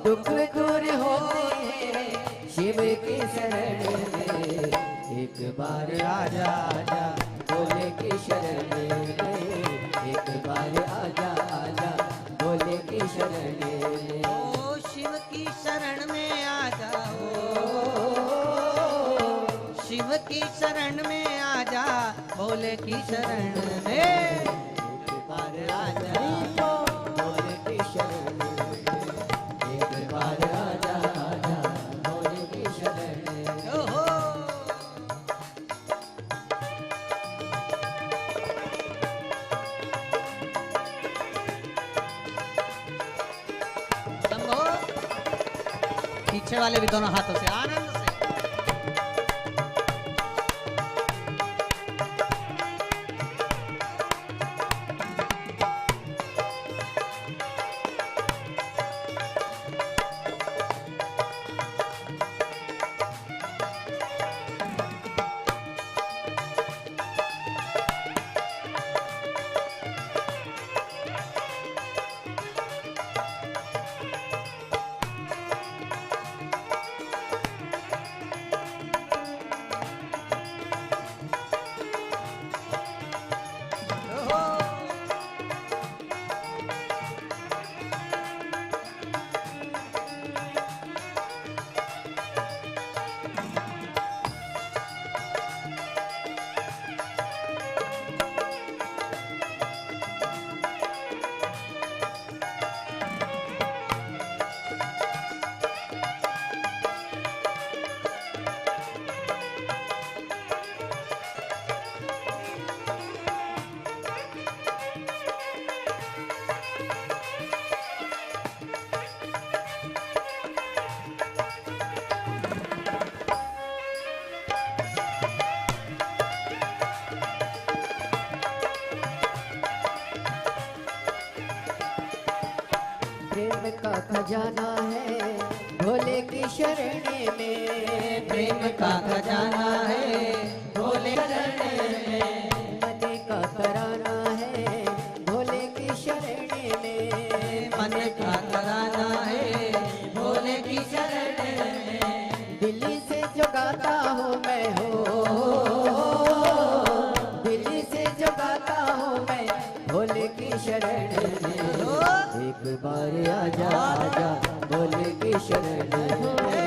दुख दूर होते हैं शिव की शरण में, एक बार आजा आजा भोले की शरण में, एक बार आजा आजा भोले की शरण में, ओ शिव की शरण में आ जाओ, शिव की शरण में आ जा, भोले की शरण में एक बार आजा भोले की शरण में, एक बार आजा आजा भोले की शरण में। ओहो। शंभो। पीछे वाले भी दोनों हाथों से आनंद से। प्रेम का खजाना है भोले की शरण में, प्रेम का खजाना है भोले मन का कराना है भोले की शरण में, मन का कराना है भोले की शरण में। दिल्ली से जो गाता हूँ मैं हो, दिल्ली से जो गाता हूँ मैं भोले की शरण में, एक बार आजा आजा भोले की शरण में,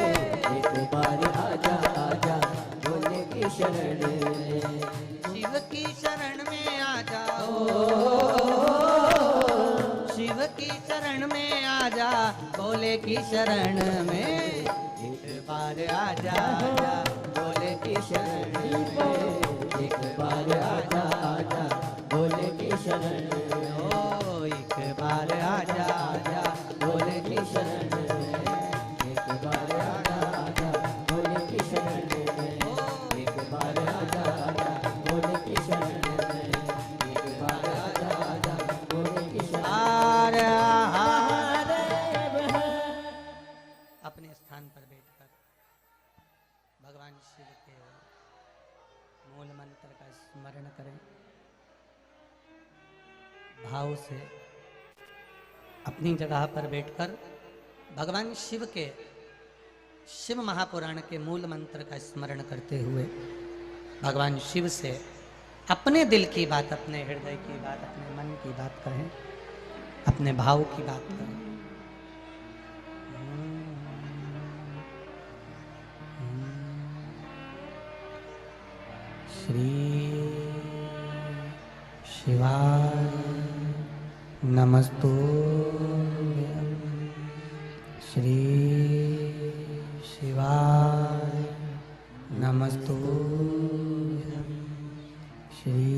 एक बार आजा आजा भोले की शरण में, शिव की शरण में आ जाओ, शिव की शरण में आ जा, भोले की शरण में एक बार आ जा आजा, भोले की शरण में, एक बार आजा आजा भोले की शरण में, ओ एक बार आ जा आजा, भोले की शरण में, एक बार आजा आजा भोले की शरण में, एक बार आजा आजा भोले की शरण में, एक बार आजा आजा भोले की शरण हर हर। अपने स्थान पर बैठकर भगवान शिव के मूल मंत्र का स्मरण करें, भाव से अपनी जगह पर बैठकर भगवान शिव के शिव महापुराण के मूल मंत्र का स्मरण करते हुए भगवान शिव से अपने दिल की बात, अपने हृदय की बात, अपने मन की बात कहें, अपने भाव की बात करें। श्री शिवाय नमस्तुभ्यं, श्री शिवाय नमस्तुभ्यं, श्री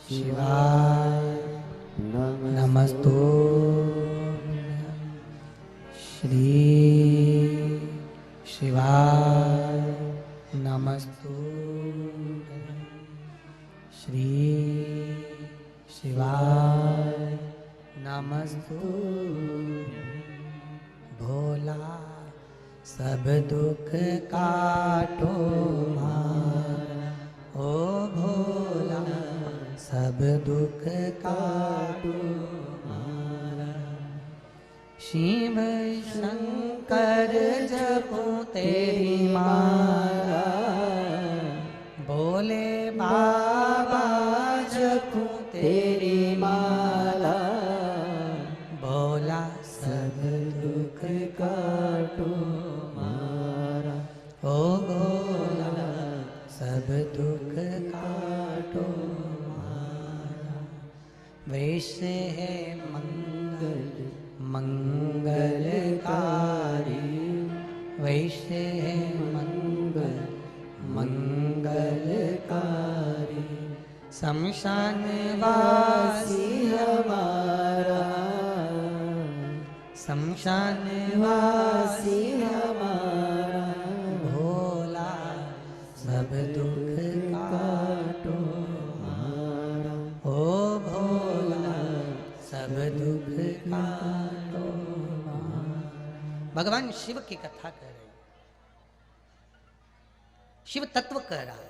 शिवाय नमस्तुभ्यं, श्री शिवाय नमस्तुभ्यं, श्री शिवाय नमस्तुभ्यं। भोला सब दुख काटो मारा, ओ भोला सब दुख काटो मारा, शिव शंकर जपूं तेरी माला, भोले बाबा जपूं तेरी माला, भोला सब दुख काटो मारा, ओ भोला सब दुख काटो मारा। वैसे है मंगल मंगलकारी, वैसे है मंगल मंगलकारी, शमशान वासी हमारा, शमशान वासी हमारा, भोला सब दुख काटो मारा, ओ भोला सब दुख काटो मारा। भगवान शिव की कथा कर रहे, शिव तत्व कह रहा है,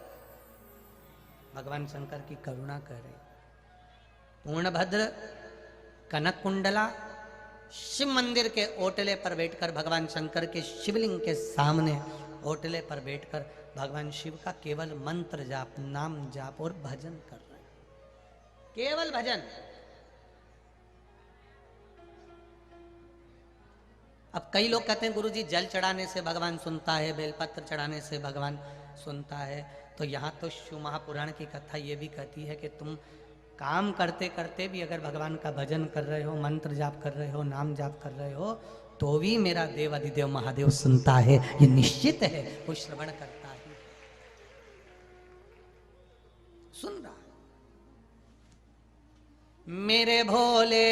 भगवान शंकर की करुणा कर रहे। पूर्णभद्र कनक कुंडला शिव मंदिर के ओटले पर बैठकर भगवान शंकर के शिवलिंग के सामने ओटले पर बैठकर भगवान शिव का केवल मंत्र जाप, नाम जाप और भजन कर रहे हैं, केवल भजन। अब कई लोग कहते हैं गुरुजी जल चढ़ाने से भगवान सुनता है, बेलपत्र चढ़ाने से भगवान सुनता है। तो यहाँ तो शिव महापुराण की कथा ये भी कहती है कि तुम काम करते करते भी अगर भगवान का भजन कर रहे हो, मंत्र जाप कर रहे हो, नाम जाप कर रहे हो, तो भी मेरा देव अधिदेव महादेव सुनता है, ये निश्चित है, वो श्रवण करता है, सुन रहा। मेरे भोले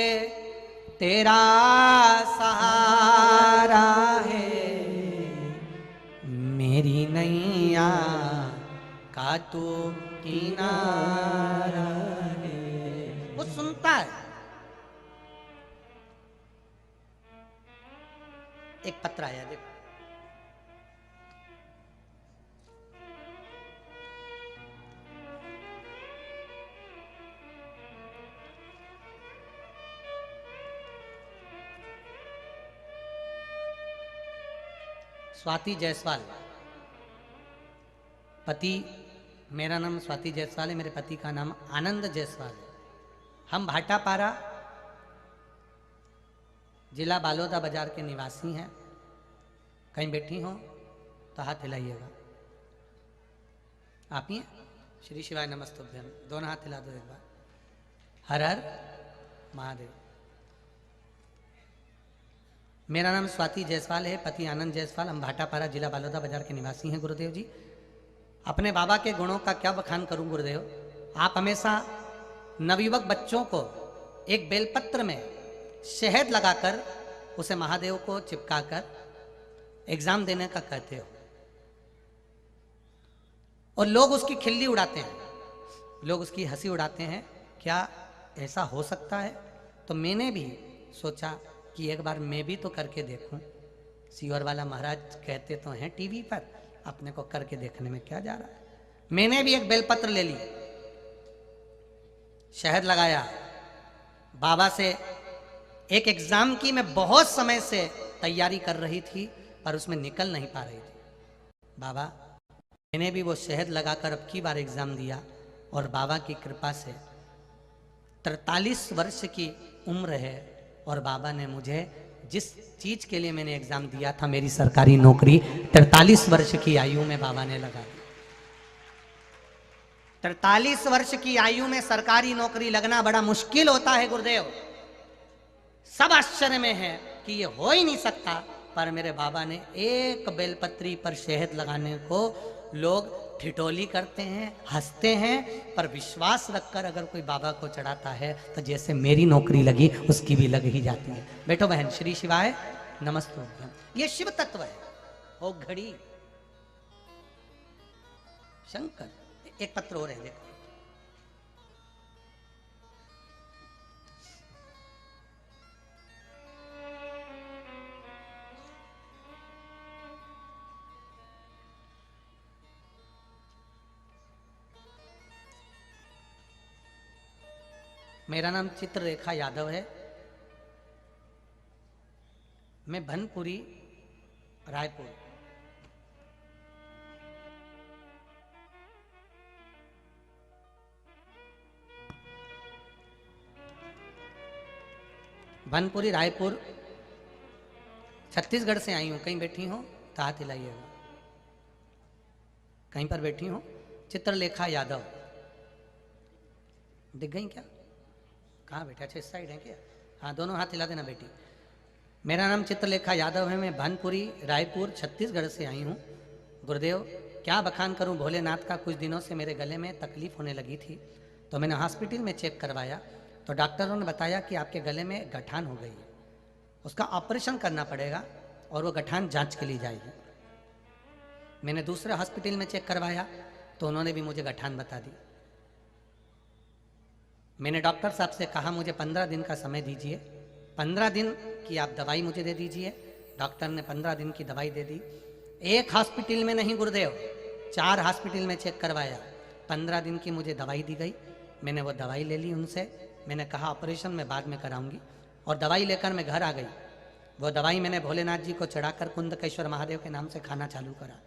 तेरा सहारा है, मेरी नैया का तू किनारा है, वो सुनता है। एक पत्र आया, देखो। स्वाति जायसवाल, पति, मेरा नाम स्वाति जायसवाल है, मेरे पति का नाम आनंद जायसवाल है। हम भाटापारा जिला बालोदा बाजार के निवासी हैं। कहीं बैठी हो तो हाथ हिलाइएगा। आप ही हैं? श्री शिवाय नमस्तुभ्यम, दोनों हाथ हिला दो एक बार। हर हर महादेव। मेरा नाम स्वाति जायसवाल है, पति आनंद जायसवाल। हम भाटापारा जिला बालोदा बाजार के निवासी हैं। गुरुदेव जी, अपने बाबा के गुणों का क्या बखान करूं गुरुदेव। आप हमेशा नवयुवक बच्चों को एक बेलपत्र में शहद लगाकर उसे महादेव को चिपकाकर एग्जाम देने का कहते हो, और लोग उसकी खिल्ली उड़ाते हैं, लोग उसकी हंसी उड़ाते हैं। क्या ऐसा हो सकता है? तो मैंने भी सोचा कि एक बार मैं भी तो करके देखूं। सीवर वाला महाराज कहते तो हैं टीवी पर, अपने को करके देखने में क्या जा रहा है। मैंने भी एक बेलपत्र ले ली, शहद लगाया, बाबा से एक एग्जाम की मैं बहुत समय से तैयारी कर रही थी पर उसमें निकल नहीं पा रही थी। बाबा, मैंने भी वो शहद लगाकर अब की बार एग्जाम दिया और बाबा की कृपा से 43 वर्ष की उम्र है और बाबा ने मुझे जिस चीज के लिए मैंने एग्जाम दिया था, मेरी सरकारी नौकरी 43 वर्ष की आयु में बाबा ने लगा दी। 43 वर्ष की आयु में सरकारी नौकरी लगना बड़ा मुश्किल होता है गुरुदेव। सब आश्चर्य में है कि ये हो ही नहीं सकता, पर मेरे बाबा ने एक बेलपत्री पर शहद लगाने को लोग ठिठोली करते हैं, हंसते हैं, पर विश्वास रखकर अगर कोई बाबा को चढ़ाता है तो जैसे मेरी नौकरी लगी उसकी भी लग ही जाती है। बैठो बहन, श्री शिवाय नमस्तुभ्यम। ये शिव तत्व है। ओ घड़ी शंकर। एक पत्र और है, देखो। मेरा नाम चित्ररेखा यादव है। मैं भनपुरी, रायपुर। भनपुरी, रायपुर, छत्तीसगढ़ से आई हूं। कहीं बैठी हो तो हाथ हिलाइएगा। कहीं पर बैठी हो? चित्रलेखा यादव। दिख गई क्या? कहाँ बैठे? अच्छा, इस साइड है क्या? हाँ, दोनों हाथ हिला देना बेटी। मेरा नाम चित्रलेखा यादव है। मैं भानपुरी, रायपुर, छत्तीसगढ़ से आई हूँ। गुरुदेव, क्या बखान करूँ भोलेनाथ का। कुछ दिनों से मेरे गले में तकलीफ होने लगी थी, तो मैंने हॉस्पिटल में चेक करवाया तो डॉक्टरों ने बताया कि आपके गले में गठान हो गई है, उसका ऑपरेशन करना पड़ेगा और वो गठान जांच के लिए जाएगी। मैंने दूसरे हॉस्पिटल में चेक करवाया तो उन्होंने भी मुझे गठान बता दी। मैंने डॉक्टर साहब से कहा मुझे 15 दिन का समय दीजिए, 15 दिन की आप दवाई मुझे दे दीजिए। डॉक्टर ने 15 दिन की दवाई दे दी। एक हॉस्पिटल में नहीं गुरुदेव, 4 हॉस्पिटल में चेक करवाया। 15 दिन की मुझे दवाई दी गई। मैंने वो दवाई ले ली उनसे। मैंने कहा ऑपरेशन मैं बाद में कराऊंगी, और दवाई लेकर मैं घर आ गई। वो दवाई मैंने भोलेनाथ जी को चढ़ाकर कुंदकेश्वर महादेव के नाम से खाना चालू करा।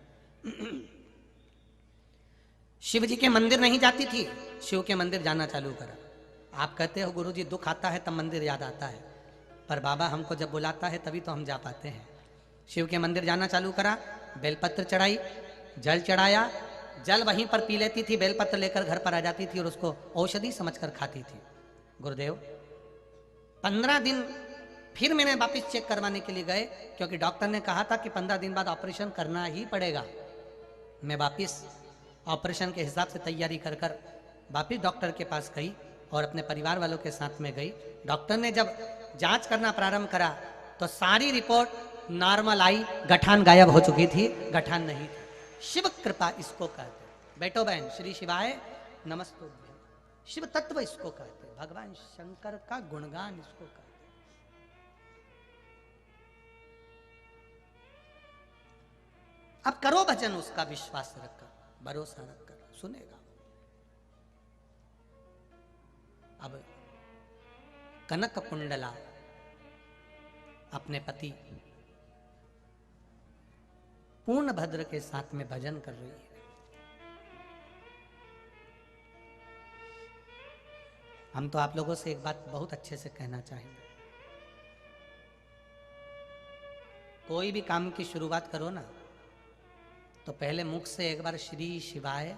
शिव जी के मंदिर नहीं जाती थी, शिव के मंदिर जाना चालू करा। आप कहते हो गुरु जी दुख आता है तब मंदिर याद आता है, पर बाबा हमको जब बुलाता है तभी तो हम जा पाते हैं। शिव के मंदिर जाना चालू करा, बेलपत्र चढ़ाई, जल चढ़ाया, जल वहीं पर पी लेती थी, बेलपत्र लेकर घर पर आ जाती थी और उसको औषधि समझकर खाती थी। गुरुदेव, 15 दिन फिर मैंने वापस चेक करवाने के लिए गए, क्योंकि डॉक्टर ने कहा था कि 15 दिन बाद ऑपरेशन करना ही पड़ेगा। मैं वापस ऑपरेशन के हिसाब से तैयारी कर कर वापस डॉक्टर के पास गई और अपने परिवार वालों के साथ में गई। डॉक्टर ने जब जांच करना प्रारंभ करा तो सारी रिपोर्ट नॉर्मल आई, गठान गायब हो चुकी थी, गठान नहीं थी। शिव कृपा इसको कहते। बैठो बहन, श्री शिवाय नमस्तुभ्यम। शिव तत्व इसको कहते, भगवान शंकर का गुणगान इसको कहते। अब करो भजन उसका, विश्वास रखकर, भरोसा रखकर, सुनेगा। अब कनक कुंडला अपने पति पूर्णभद्र के साथ में भजन कर रही है। हम तो आप लोगों से एक बात बहुत अच्छे से कहना चाहेंगे, कोई भी काम की शुरुआत करो ना, तो पहले मुख से एक बार श्री शिवाय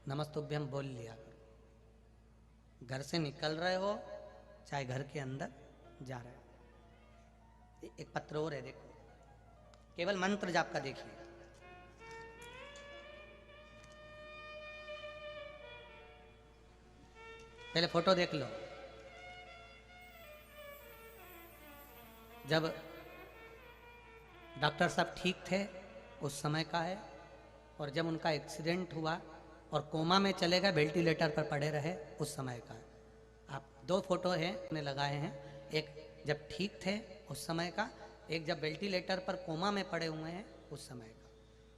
नमस्तुभ्यम बोल लिया करो। घर से निकल रहे हो चाहे घर के अंदर जा रहे हो। एक पत्र और है, देखो, केवल मंत्र जाप का देखिए। पहले फोटो देख लो। जब डॉक्टर साहब ठीक थे उस समय का है, और जब उनका एक्सीडेंट हुआ और कोमा में चले गए, वेंटिलेटर पर पड़े रहे, उस समय का है। आप दो फोटो हैं ने लगाए हैं, एक जब ठीक थे उस समय का, एक जब वेंटिलेटर पर कोमा में पड़े हुए हैं उस समय का,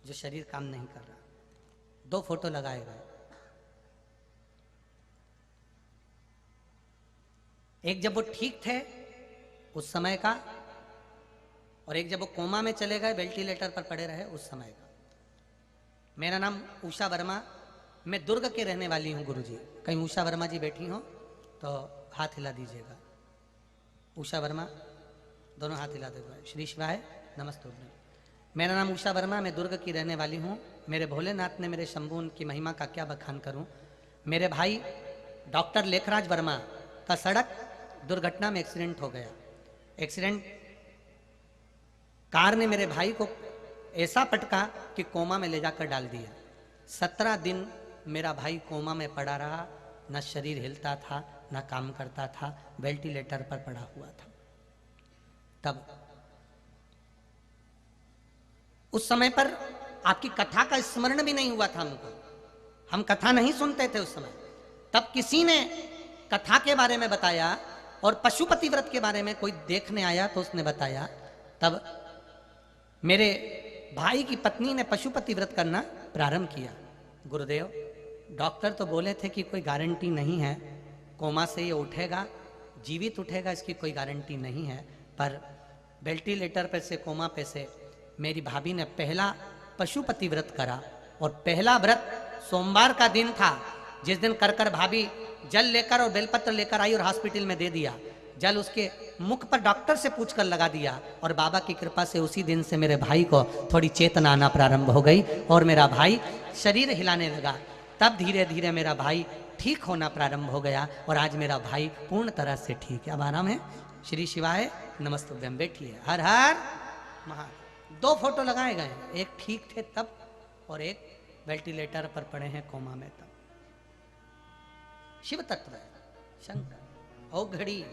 जो शरीर काम नहीं कर रहा। दो फोटो लगाए गए, एक जब वो ठीक थे उस समय का, और एक जब वो कोमा में चले गए, वेंटिलेटर पर पड़े रहे, उस समय का। मेरा नाम उषा वर्मा, मैं दुर्ग के रहने वाली हूँ गुरुजी। कहीं उषा वर्मा जी बैठी हो तो हाथ हिला दीजिएगा। उषा वर्मा, दोनों हाथ हिला देगा। श्री शिवाय नमस्ते। मेरा नाम उषा वर्मा, मैं दुर्ग की रहने वाली हूँ। मेरे भोलेनाथ ने मेरे शंभू की महिमा का क्या बखान करूँ। मेरे भाई डॉक्टर लेखराज वर्मा का सड़क दुर्घटना में एक्सीडेंट हो गया। एक्सीडेंट कार ने मेरे भाई को ऐसा पटका कि कोमा में ले जाकर डाल दिया। 17 दिन मेरा भाई कोमा में पड़ा रहा, न शरीर हिलता था, न काम करता था, वेंटिलेटर पर पड़ा हुआ था। तब उस समय पर आपकी कथा का स्मरण भी नहीं हुआ था हमको, हम कथा नहीं सुनते थे उस समय। तब किसी ने कथा के बारे में बताया और पशुपति व्रत के बारे में कोई देखने आया तो उसने बताया। तब मेरे भाई की पत्नी ने पशुपति व्रत करना प्रारंभ किया। गुरुदेव, डॉक्टर तो बोले थे कि कोई गारंटी नहीं है, कोमा से ये उठेगा, जीवित उठेगा, इसकी कोई गारंटी नहीं है। पर वेंटिलेटर पे से कोमा पे से मेरी भाभी ने पहला पशुपति व्रत करा, और पहला व्रत सोमवार का दिन था, जिस दिन कर भाभी जल लेकर और बेलपत्र लेकर आई और हॉस्पिटल में दे दिया। जल उसके मुख पर डॉक्टर से पूछकर लगा दिया, और बाबा की कृपा से उसी दिन से मेरे भाई को थोड़ी चेतना आना प्रारंभ हो गई और मेरा भाई शरीर हिलाने लगा। तब धीरे धीरे मेरा भाई ठीक होना प्रारंभ हो गया, और आज मेरा भाई पूर्ण तरह से ठीक है, अब आराम है। श्री शिवाय नमस्तुभ्यम। बैठिए। हर हर महा। दो फोटो लगाए गए, एक ठीक थे तब और एक वेंटिलेटर पर पड़े हैं कोमा में तब। शिव तत्व है, शंकर और घड़ी।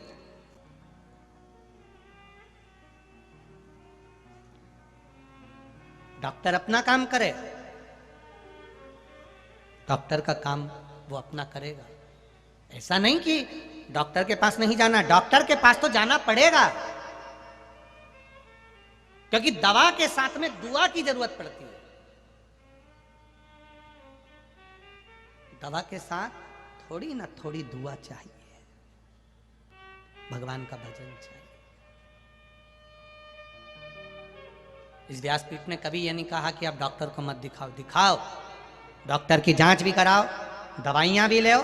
डॉक्टर अपना काम करे, डॉक्टर का काम वो अपना करेगा। ऐसा नहीं कि डॉक्टर के पास नहीं जाना, डॉक्टर के पास तो जाना पड़ेगा, क्योंकि दवा के साथ में दुआ की जरूरत पड़ती है। दवा के साथ थोड़ी ना थोड़ी दुआ चाहिए, भगवान का भजन चाहिए। इस व्यासपीठ ने कभी यह नहीं कहा कि आप डॉक्टर को मत दिखाओ, दिखाओ, डॉक्टर की जांच भी कराओ, दवाइयां भी ले,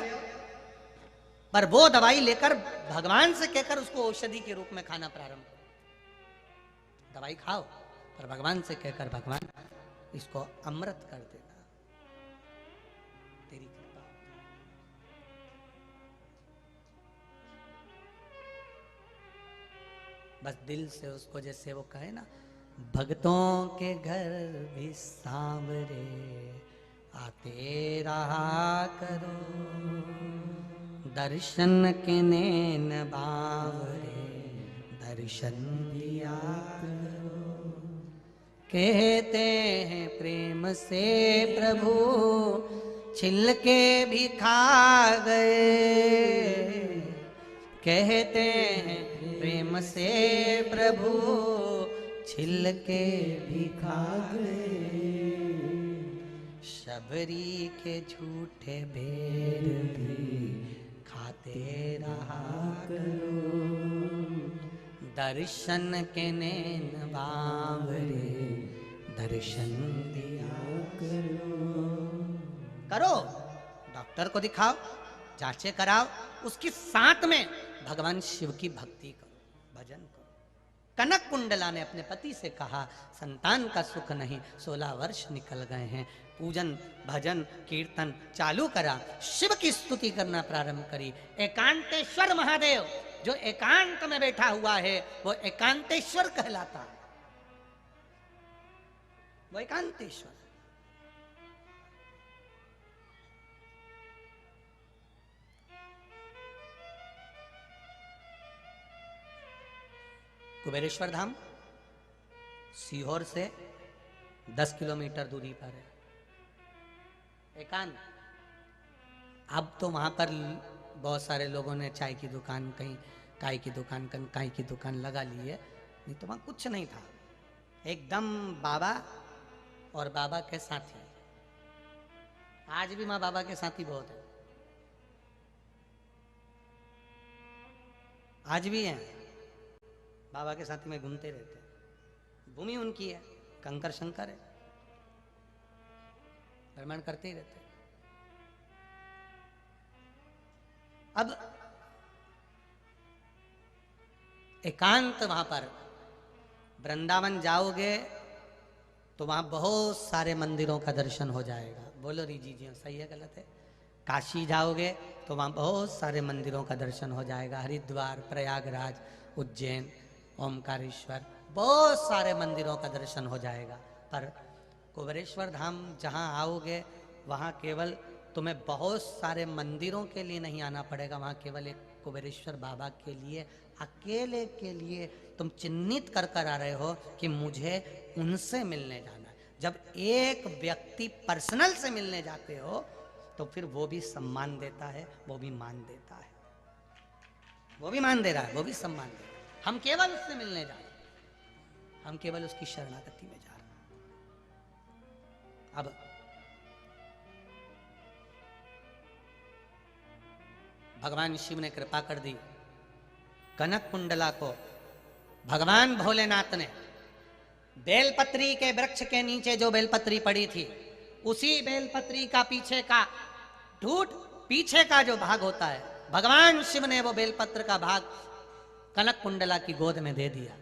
पर वो दवाई लेकर भगवान से कहकर उसको औषधि के रूप में खाना प्रारंभ करो। दवाई खाओ पर भगवान से कहकर, भगवान इसको अमृत कर देना, तेरी कृपा। बस दिल से उसको, जैसे वो कहे ना, भक्तों के घर भी सांवरे आते रहा करो, दर्शन के नैन बावरे दर्शन दिया करो। कहते हैं प्रेम से प्रभु छिल के भी खा गए, कहते हैं प्रेम से प्रभु छिलके भी खा गए, शबरी के झूठे भेद भी खाते रहा करो, दर्शन के नैन बावरे दर्शन दिया करो। डॉक्टर को दिखाओ, जांचें कराओ, उसकी साथ में भगवान शिव की भक्ति करो, भजन करो। कनक कुंडला ने अपने पति से कहा, संतान का सुख नहीं, 16 वर्ष निकल गए हैं, पूजन भजन कीर्तन चालू करा, शिव की स्तुति करना प्रारंभ करी। एकांतेश्वर महादेव जो एकांत में बैठा हुआ है वो एकांतेश्वर कहलाता है, वो एकांतेश्वर। कुबेरेश्वर धाम सीहोर से 10 किलोमीटर दूरी पर है, एकांत। अब तो वहां पर बहुत सारे लोगों ने चाय की दुकान, कहीं काय की दुकान, कहीं काय की दुकान लगा ली है, नहीं तो वहां कुछ नहीं था, एकदम बाबा और बाबा के साथी। आज भी वहां बाबा के साथी बहुत है, आज भी हैं, बाबा के साथ में घूमते रहते हैं। भूमि उनकी है, कंकर शंकर है, भ्रमण करते ही रहते हैं। अब एकांत वहां पर वृंदावन जाओगे तो वहां बहुत सारे मंदिरों का दर्शन हो जाएगा। बोलो रीजी जी, सही है गलत है? काशी जाओगे तो वहां बहुत सारे मंदिरों का दर्शन हो जाएगा, हरिद्वार, प्रयागराज, उज्जैन, ओमकारेश्वर, बहुत सारे मंदिरों का दर्शन हो जाएगा। पर कुबेरेश्वर धाम जहाँ आओगे वहाँ केवल तुम्हें बहुत सारे मंदिरों के लिए नहीं आना पड़ेगा, वहाँ केवल एक कुबेरेश्वर बाबा के लिए, अकेले के लिए तुम चिन्हित कर कर आ रहे हो कि मुझे उनसे मिलने जाना है। जब एक व्यक्ति पर्सनल से मिलने जाते हो तो फिर वो भी सम्मान देता है, वो भी मान देता है, वो भी मान दे रहा है, वो भी सम्मान दे रहा है। हम केवल उससे मिलने जा रहे हैं, हम केवल उसकी शरणागति में जा रहे हैं। अब भगवान शिव ने कृपा कर दी, कनक कुंडला को भगवान भोलेनाथ ने बेलपत्री के वृक्ष के नीचे जो बेलपत्री पड़ी थी, उसी बेलपत्री का पीछे का ढूंढ, पीछे का जो भाग होता है, भगवान शिव ने वो बेलपत्र का भाग कनक कुंडला की गोद में दे दिया।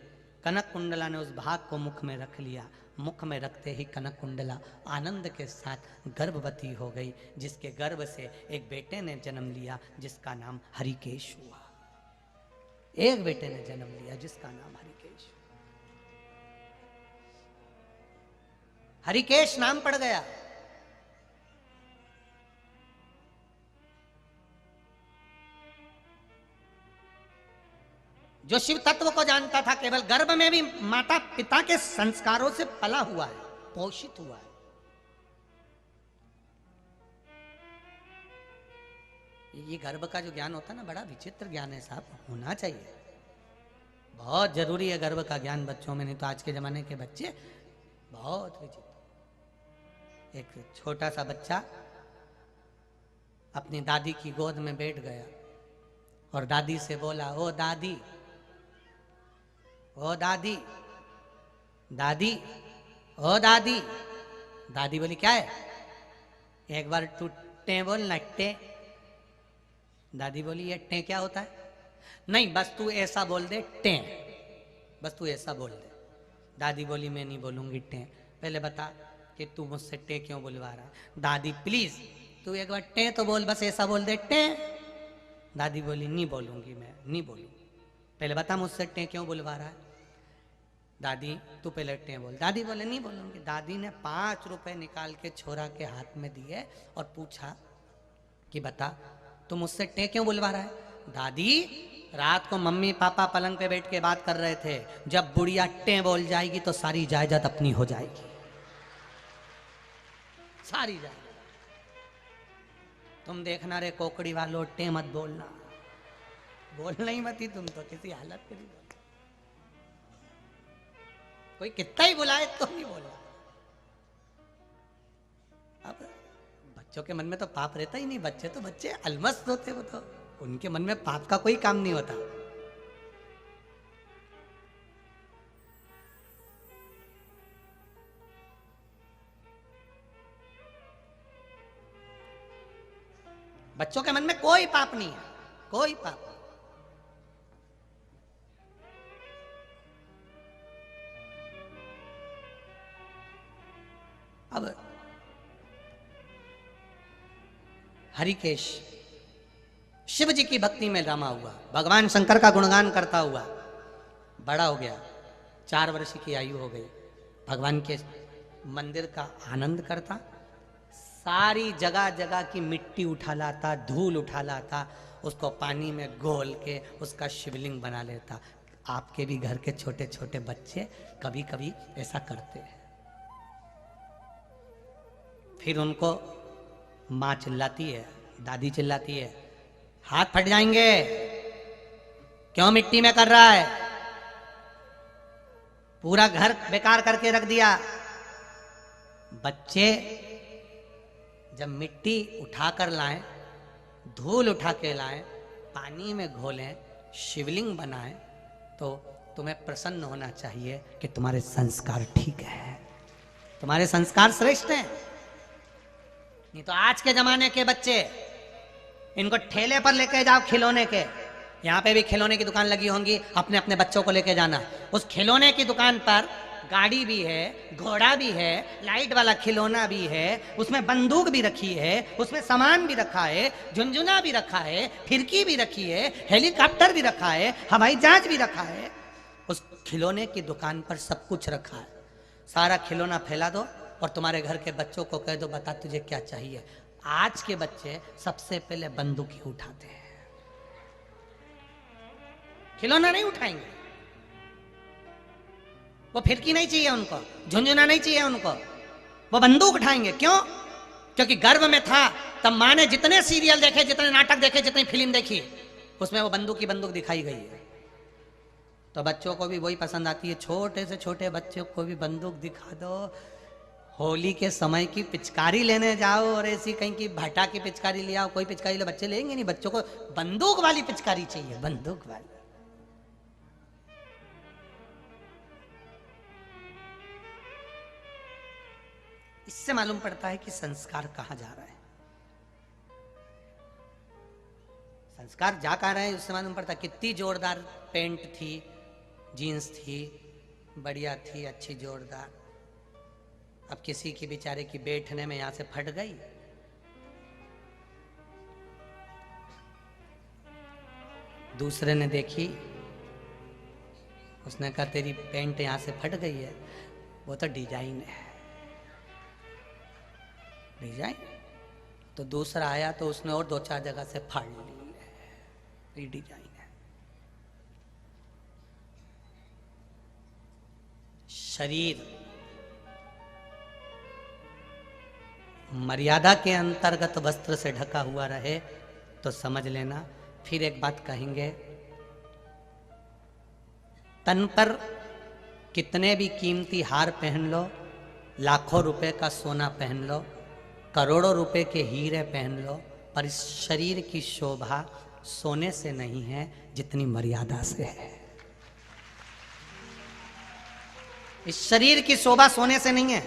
कनक कुंडला ने उस भाग को मुख में रख लिया। मुख में रखते ही कनक कुंडला आनंद के साथ गर्भवती हो गई, जिसके गर्भ से एक बेटे ने जन्म लिया जिसका नाम हरिकेश हुआ। एक बेटे ने जन्म लिया जिसका नाम हरिकेश। हरिकेश नाम पड़ गया। जो शिव तत्व को जानता था, केवल गर्भ में भी माता पिता के संस्कारों से पला हुआ है, पोषित हुआ है। ये गर्भ का जो ज्ञान होता है ना, बड़ा विचित्र ज्ञान है साहब, होना चाहिए, बहुत जरूरी है गर्भ का ज्ञान बच्चों में, नहीं तो आज के जमाने के बच्चे बहुत विचित्र। एक छोटा सा बच्चा अपनी दादी की गोद में बैठ गया और दादी से बोला, ओ दादी, ओ दादी, दादी, ओ दादी। दादी बोली, क्या है? एक बार तू टे बोल ना, टे। दादी बोली, ये टे क्या होता है? नहीं, बस तू ऐसा बोल दे, टे, बस तू ऐसा बोल दे। दादी बोली, मैं नहीं बोलूंगी टे, पहले बता कि तू मुझसे टे क्यों बुलवा रहा है। दादी प्लीज तू एक बार टे तो बोल, बस ऐसा बोल दे, टे। दादी बोली, नहीं बोलूंगी, मैं नहीं बोलूंगी, पहले बता मुझसे टे क्यों बुलवा रहा है। दादी तू पहले टे बोल। दादी बोले, नहीं बोलूंगी। दादी ने 5 रुपए निकाल के छोरा के हाथ में दिए और पूछा कि बता तू मुझसे टे क्यों बुलवा रहा है। दादी, रात को मम्मी पापा पलंग पे बैठ के बात कर रहे थे, जब बुढ़िया टे बोल जाएगी तो सारी जायदाद अपनी हो जाएगी, सारी जायदाद। तुम देखना रे कोकड़ी वालों, टे मत बोलना, बोलना ही मत ही तुम तो, किसी हालत के लिए। कोई कितना ही बुलाए तो नहीं बोला। अब बच्चों के मन में तो पाप रहता ही नहीं, बच्चे तो बच्चे अलमस्त होते, वो तो उनके मन में पाप का कोई काम नहीं होता। बच्चों के मन में कोई पाप नहीं है, कोई पाप। अब हरिकेश शिव जी की भक्ति में रमा हुआ, भगवान शंकर का गुणगान करता हुआ बड़ा हो गया, 4 वर्ष की आयु हो गई। भगवान के मंदिर का आनंद करता, सारी जगह जगह की मिट्टी उठा लाता, धूल उठा लाता, उसको पानी में घोल के उसका शिवलिंग बना लेता। आपके भी घर के छोटे छोटे बच्चे कभी कभी ऐसा करते हैं। फिर उनको माँ चिल्लाती है, दादी चिल्लाती है, हाथ फट जाएंगे, क्यों मिट्टी में कर रहा है, पूरा घर बेकार करके रख दिया। बच्चे जब मिट्टी उठाकर लाएं, धूल उठा के लाएं, पानी में घोलें, शिवलिंग बनाएं, तो तुम्हें प्रसन्न होना चाहिए कि तुम्हारे संस्कार ठीक है, तुम्हारे संस्कार श्रेष्ठ हैं। नहीं तो आज के जमाने के बच्चे, इनको ठेले पर लेके जाओ खिलौने के, यहाँ पे भी खिलौने की दुकान लगी होंगी, अपने अपने बच्चों को लेके जाना। उस खिलौने की दुकान पर गाड़ी भी है, घोड़ा भी है, लाइट वाला खिलौना भी है, उसमें बंदूक भी रखी है, उसमें सामान भी रखा है, झुनझुना भी रखा है, फिरकी भी रखी है, हेलीकॉप्टर भी रखा है, हवाई जहाज भी रखा है। उस खिलौने की दुकान पर सब कुछ रखा है। सारा खिलौना फैला दो और तुम्हारे घर के बच्चों को कह दो, बता तुझे क्या चाहिए। आज के बच्चे सबसे पहले बंदूक ही उठाते हैं, खिलौना नहीं उठाएंगे। वो फिरकी नहीं चाहिए उनको, झुंझुना नहीं चाहिए उनको, वो बंदूक उठाएंगे। क्यों? क्योंकि गर्भ में था तब माँ ने जितने सीरियल देखे, जितने नाटक देखे, जितनी फिल्म देखी, उसमें वो बंदूक की बंदूक दिखाई गई है। तो बच्चों को भी वही पसंद आती है। छोटे से छोटे बच्चों को भी बंदूक दिखा दो, होली के समय की पिचकारी लेने जाओ और ऐसी कहीं की भाटा की पिचकारी ले आओ, कोई पिचकारी ले, बच्चे लेंगे नहीं। बच्चों को बंदूक वाली पिचकारी चाहिए, बंदूक वाली। इससे मालूम पड़ता है कि संस्कार कहां जा रहा है। संस्कार जा कहां रहे हैं उससे मालूम पड़ता है। कितनी जोरदार पेंट थी, जीन्स थी, बढ़िया थी, अच्छी जोरदार, अब किसी की बेचारे की बैठने में यहां से फट गई। दूसरे ने देखी, उसने कहा तेरी पेंट यहां से फट गई है, वो तो डिजाइन है, डिजाइन। तो दूसरा आया तो उसने और 2-4 जगह से फाड़ ली, डिजाइन है। शरीर मर्यादा के अंतर्गत वस्त्र से ढका हुआ रहे तो समझ लेना। फिर एक बात कहेंगे, तन पर कितने भी कीमती हार पहन लो, लाखों रुपए का सोना पहन लो, करोड़ों रुपए के हीरे पहन लो, पर इस शरीर की शोभा सोने से नहीं है जितनी मर्यादा से है। इस शरीर की शोभा सोने से नहीं है।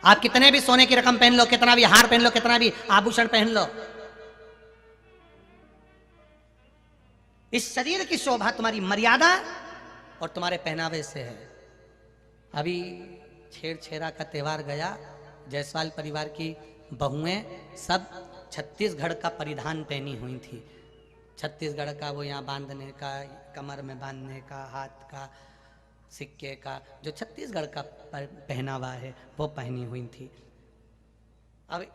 आप कितने भी सोने की रकम पहन लो, कितना भी हार पहन लो, कितना भी आभूषण पहन लो, इस शरीर की शोभा तुम्हारी मर्यादा और तुम्हारे पहनावे से है। अभी छेड़छेड़ा का त्योहार गया, जायसवाल परिवार की बहुएं सब छत्तीसगढ़ का परिधान पहनी हुई थी। छत्तीसगढ़ का वो यहाँ बांधने का, कमर में बांधने का, हाथ का सिक्के का, जो छत्तीसगढ़ का पहनावा है वो पहनी हुई थी। अब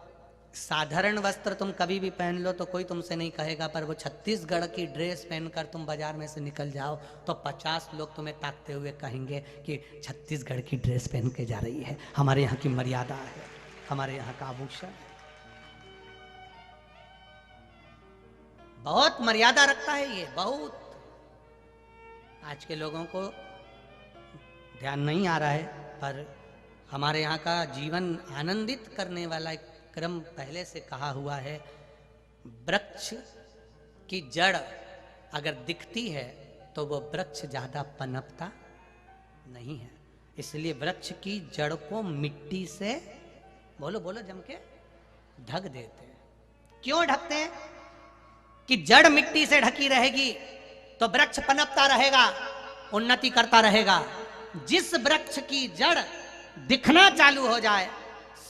साधारण वस्त्र तुम कभी भी पहन लो तो कोई तुमसे नहीं कहेगा, पर वो छत्तीसगढ़ की ड्रेस पहनकर तुम बाजार में से निकल जाओ तो 50 लोग तुम्हें ताकते हुए कहेंगे कि छत्तीसगढ़ की ड्रेस पहन के जा रही है, हमारे यहाँ की मर्यादा है, हमारे यहाँ का आभूषण है। बहुत मर्यादा रखता है ये, बहुत। आज के लोगों को ध्यान नहीं आ रहा है, पर हमारे यहाँ का जीवन आनंदित करने वाला एक क्रम पहले से कहा हुआ है। वृक्ष की जड़ अगर दिखती है तो वो वृक्ष ज्यादा पनपता नहीं है, इसलिए वृक्ष की जड़ को मिट्टी से, बोलो बोलो जम के, ढक देते हैं। क्यों ढकते हैं? कि जड़ मिट्टी से ढकी रहेगी तो वृक्ष पनपता रहेगा, उन्नति करता रहेगा। जिस वृक्ष की जड़ दिखना चालू हो जाए,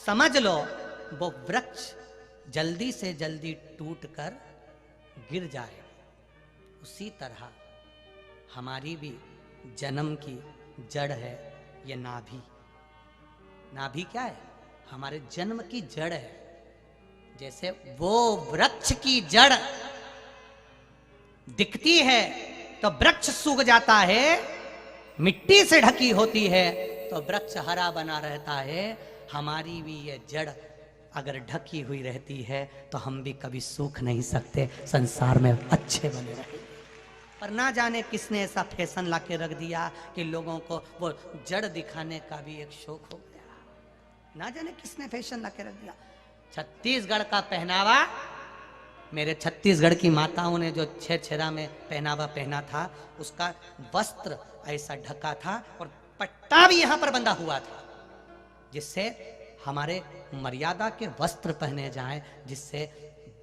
समझ लो वो वृक्ष जल्दी से जल्दी टूटकर गिर जाए। उसी तरह हमारी भी जन्म की जड़ है ये नाभि। नाभि क्या है? हमारे जन्म की जड़ है। जैसे वो वृक्ष की जड़ दिखती है तो वृक्ष सूख जाता है, मिट्टी से ढकी होती है तो वृक्ष हरा बना रहता है। हमारी भी ये जड़ अगर ढकी हुई रहती है तो हम भी कभी सूख नहीं सकते, संसार में अच्छे बने रहेंगे। पर ना जाने किसने ऐसा फैशन लाके रख दिया कि लोगों को वो जड़ दिखाने का भी एक शौक हो गया। ना जाने किसने फैशन लाके रख दिया। छत्तीसगढ़ का पहनावा, मेरे छत्तीसगढ़ की माताओं ने जो छेरा में पहनावा पहना था, उसका वस्त्र ऐसा ढका था और पट्टा भी यहां पर बंधा हुआ था, जिससे हमारे मर्यादा के वस्त्र पहने जाएं, जिससे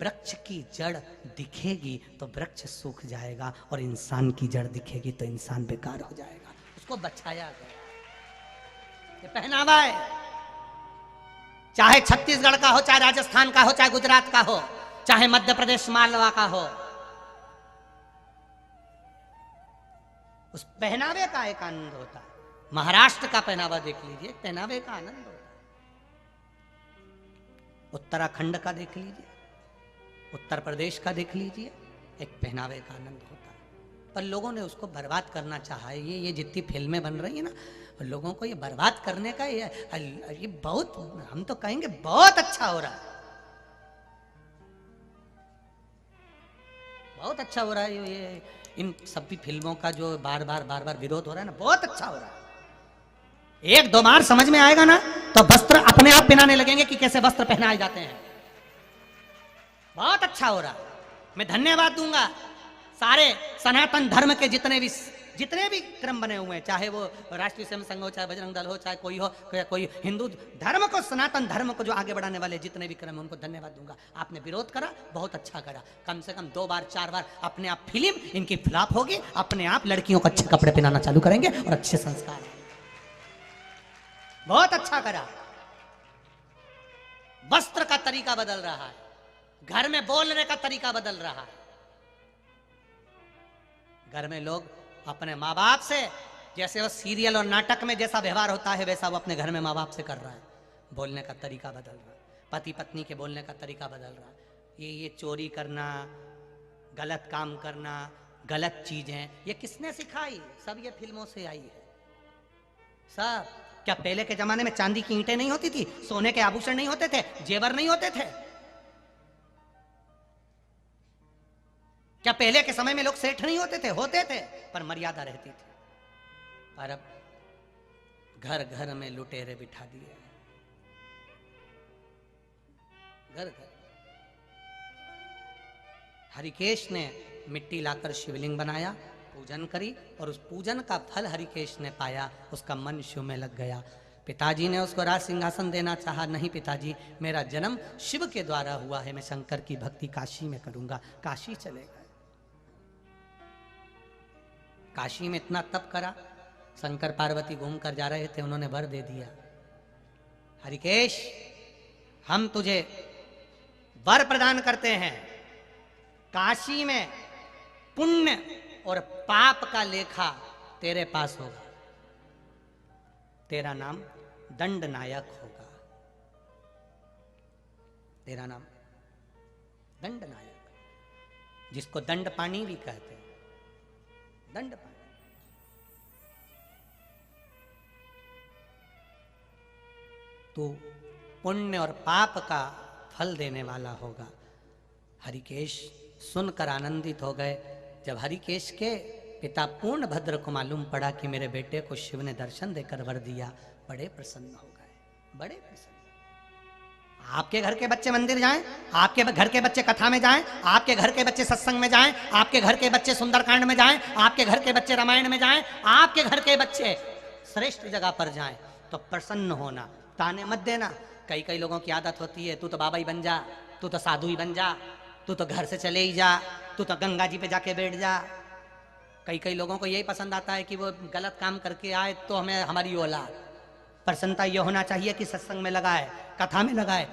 वृक्ष की जड़ दिखेगी तो वृक्ष सूख जाएगा और इंसान की जड़ दिखेगी तो इंसान बेकार हो जाएगा। उसको बचाया गया, ये पहनावा है। चाहे छत्तीसगढ़ का हो, चाहे राजस्थान का हो, चाहे गुजरात का हो, चाहे मध्य प्रदेश मालवा का हो, उस पहनावे का एक आनंद होता है। महाराष्ट्र का पहनावा देख लीजिए, पहनावे का आनंद होता है। उत्तराखंड का देख लीजिए, उत्तर प्रदेश का देख लीजिए, एक पहनावे का आनंद होता है। पर लोगों ने उसको बर्बाद करना चाहा है। ये जितनी फिल्में बन रही है ना, लोगों को ये बर्बाद करने का ये बहुत, हम तो कहेंगे बहुत अच्छा हो रहा है, बहुत अच्छा हो रहा है। ये इन सभी फिल्मों का जो बार बार विरोध हो रहा है ना, बहुत अच्छा हो रहा है। एक दो बार समझ में आएगा ना तो वस्त्र अपने आप पहनाने लगेंगे कि कैसे वस्त्र पहनाए जाते हैं। बहुत अच्छा हो रहा है। मैं धन्यवाद दूंगा सारे सनातन धर्म के जितने भी क्रम बने हुए हैं, चाहे वो राष्ट्रीय स्वयं संघ हो, चाहे बजरंग दल हो, चाहे कोई हो, कोई हिंदू धर्म को, सनातन धर्म को जो आगे बढ़ाने वाले जितने भी क्रम हैं, उनको धन्यवाद दूंगा। आपने विरोध करा, बहुत अच्छा करा। कम से कम 2 बार 4 बार अपने आप फिल्म इनकी फ्लॉप होगी, अपने आप लड़कियों को अच्छे कपड़े पहनाना चालू करेंगे और अच्छे संस्कार। बहुत अच्छा करा। वस्त्र का तरीका बदल रहा है, घर में बोलने का तरीका बदल रहा है। घर में लोग अपने माँ बाप से, जैसे वो सीरियल और नाटक में जैसा व्यवहार होता है, वैसा वो अपने घर में माँ बाप से कर रहा है। बोलने का तरीका बदल रहा है, पति पत्नी के बोलने का तरीका बदल रहा है। ये चोरी करना, गलत काम करना, गलत चीजें, ये किसने सिखाई? सब ये फिल्मों से आई है सब। क्या पहले के जमाने में चांदी की ईंटें नहीं होती थी, सोने के आभूषण नहीं होते थे, जेवर नहीं होते थे? क्या पहले के समय में लोग सेठ नहीं होते थे? होते थे, पर मर्यादा रहती थी। पर अब घर घर में लुटेरे बिठा दिए, घर घर। हरिकेश ने मिट्टी लाकर शिवलिंग बनाया, पूजन करी, और उस पूजन का फल हरिकेश ने पाया, उसका मन शिव में लग गया। पिताजी ने उसको राज सिंहासन देना चाहा, नहीं पिताजी, मेरा जन्म शिव के द्वारा हुआ है, मैं शंकर की भक्ति काशी में करूंगा। काशी चले गए। काशी में इतना तप करा, शंकर पार्वती घूम कर जा रहे थे, उन्होंने वर दे दिया, हरिकेश हम तुझे वर प्रदान करते हैं, काशी में पुण्य और पाप का लेखा तेरे पास होगा, तेरा नाम दंड नायक होगा, तेरा नाम दंड नायक, जिसको दंड पानी भी कहते हैं, दंड पानी। तो पुण्य और पाप का फल देने वाला होगा। हरिकेश सुनकर आनंदित हो गए। जब हरिकेश के पिता पूर्ण भद्र को मालूम पड़ा कि मेरे बेटे को शिव ने दर्शन देकर वर दिया, बड़े प्रसन्न हो गए, बड़े प्रसन्न। आपके घर के बच्चे मंदिर जाएं, आपके घर के बच्चे कथा में जाएं, आपके घर के बच्चे सत्संग में जाएं, आपके घर के बच्चे सुंदरकांड में जाएं, आपके घर के बच्चे रामायण में जाएं, आपके घर के बच्चे श्रेष्ठ जगह पर जाएं, तो प्रसन्न होना, ताने मत देना। कई कई लोगों की आदत होती है, तू तो बाबा ही बन जा, तू तो साधु ही बन जा, तू तो घर से चले ही जा, तू तो गंगा जी पे जाके बैठ जा। कई कई लोगों को यही पसंद आता है कि वो गलत काम करके आए तो हमें हमारी औलाद। प्रसन्नता ये होना चाहिए कि सत्संग में लगाए, कथा में लगाए,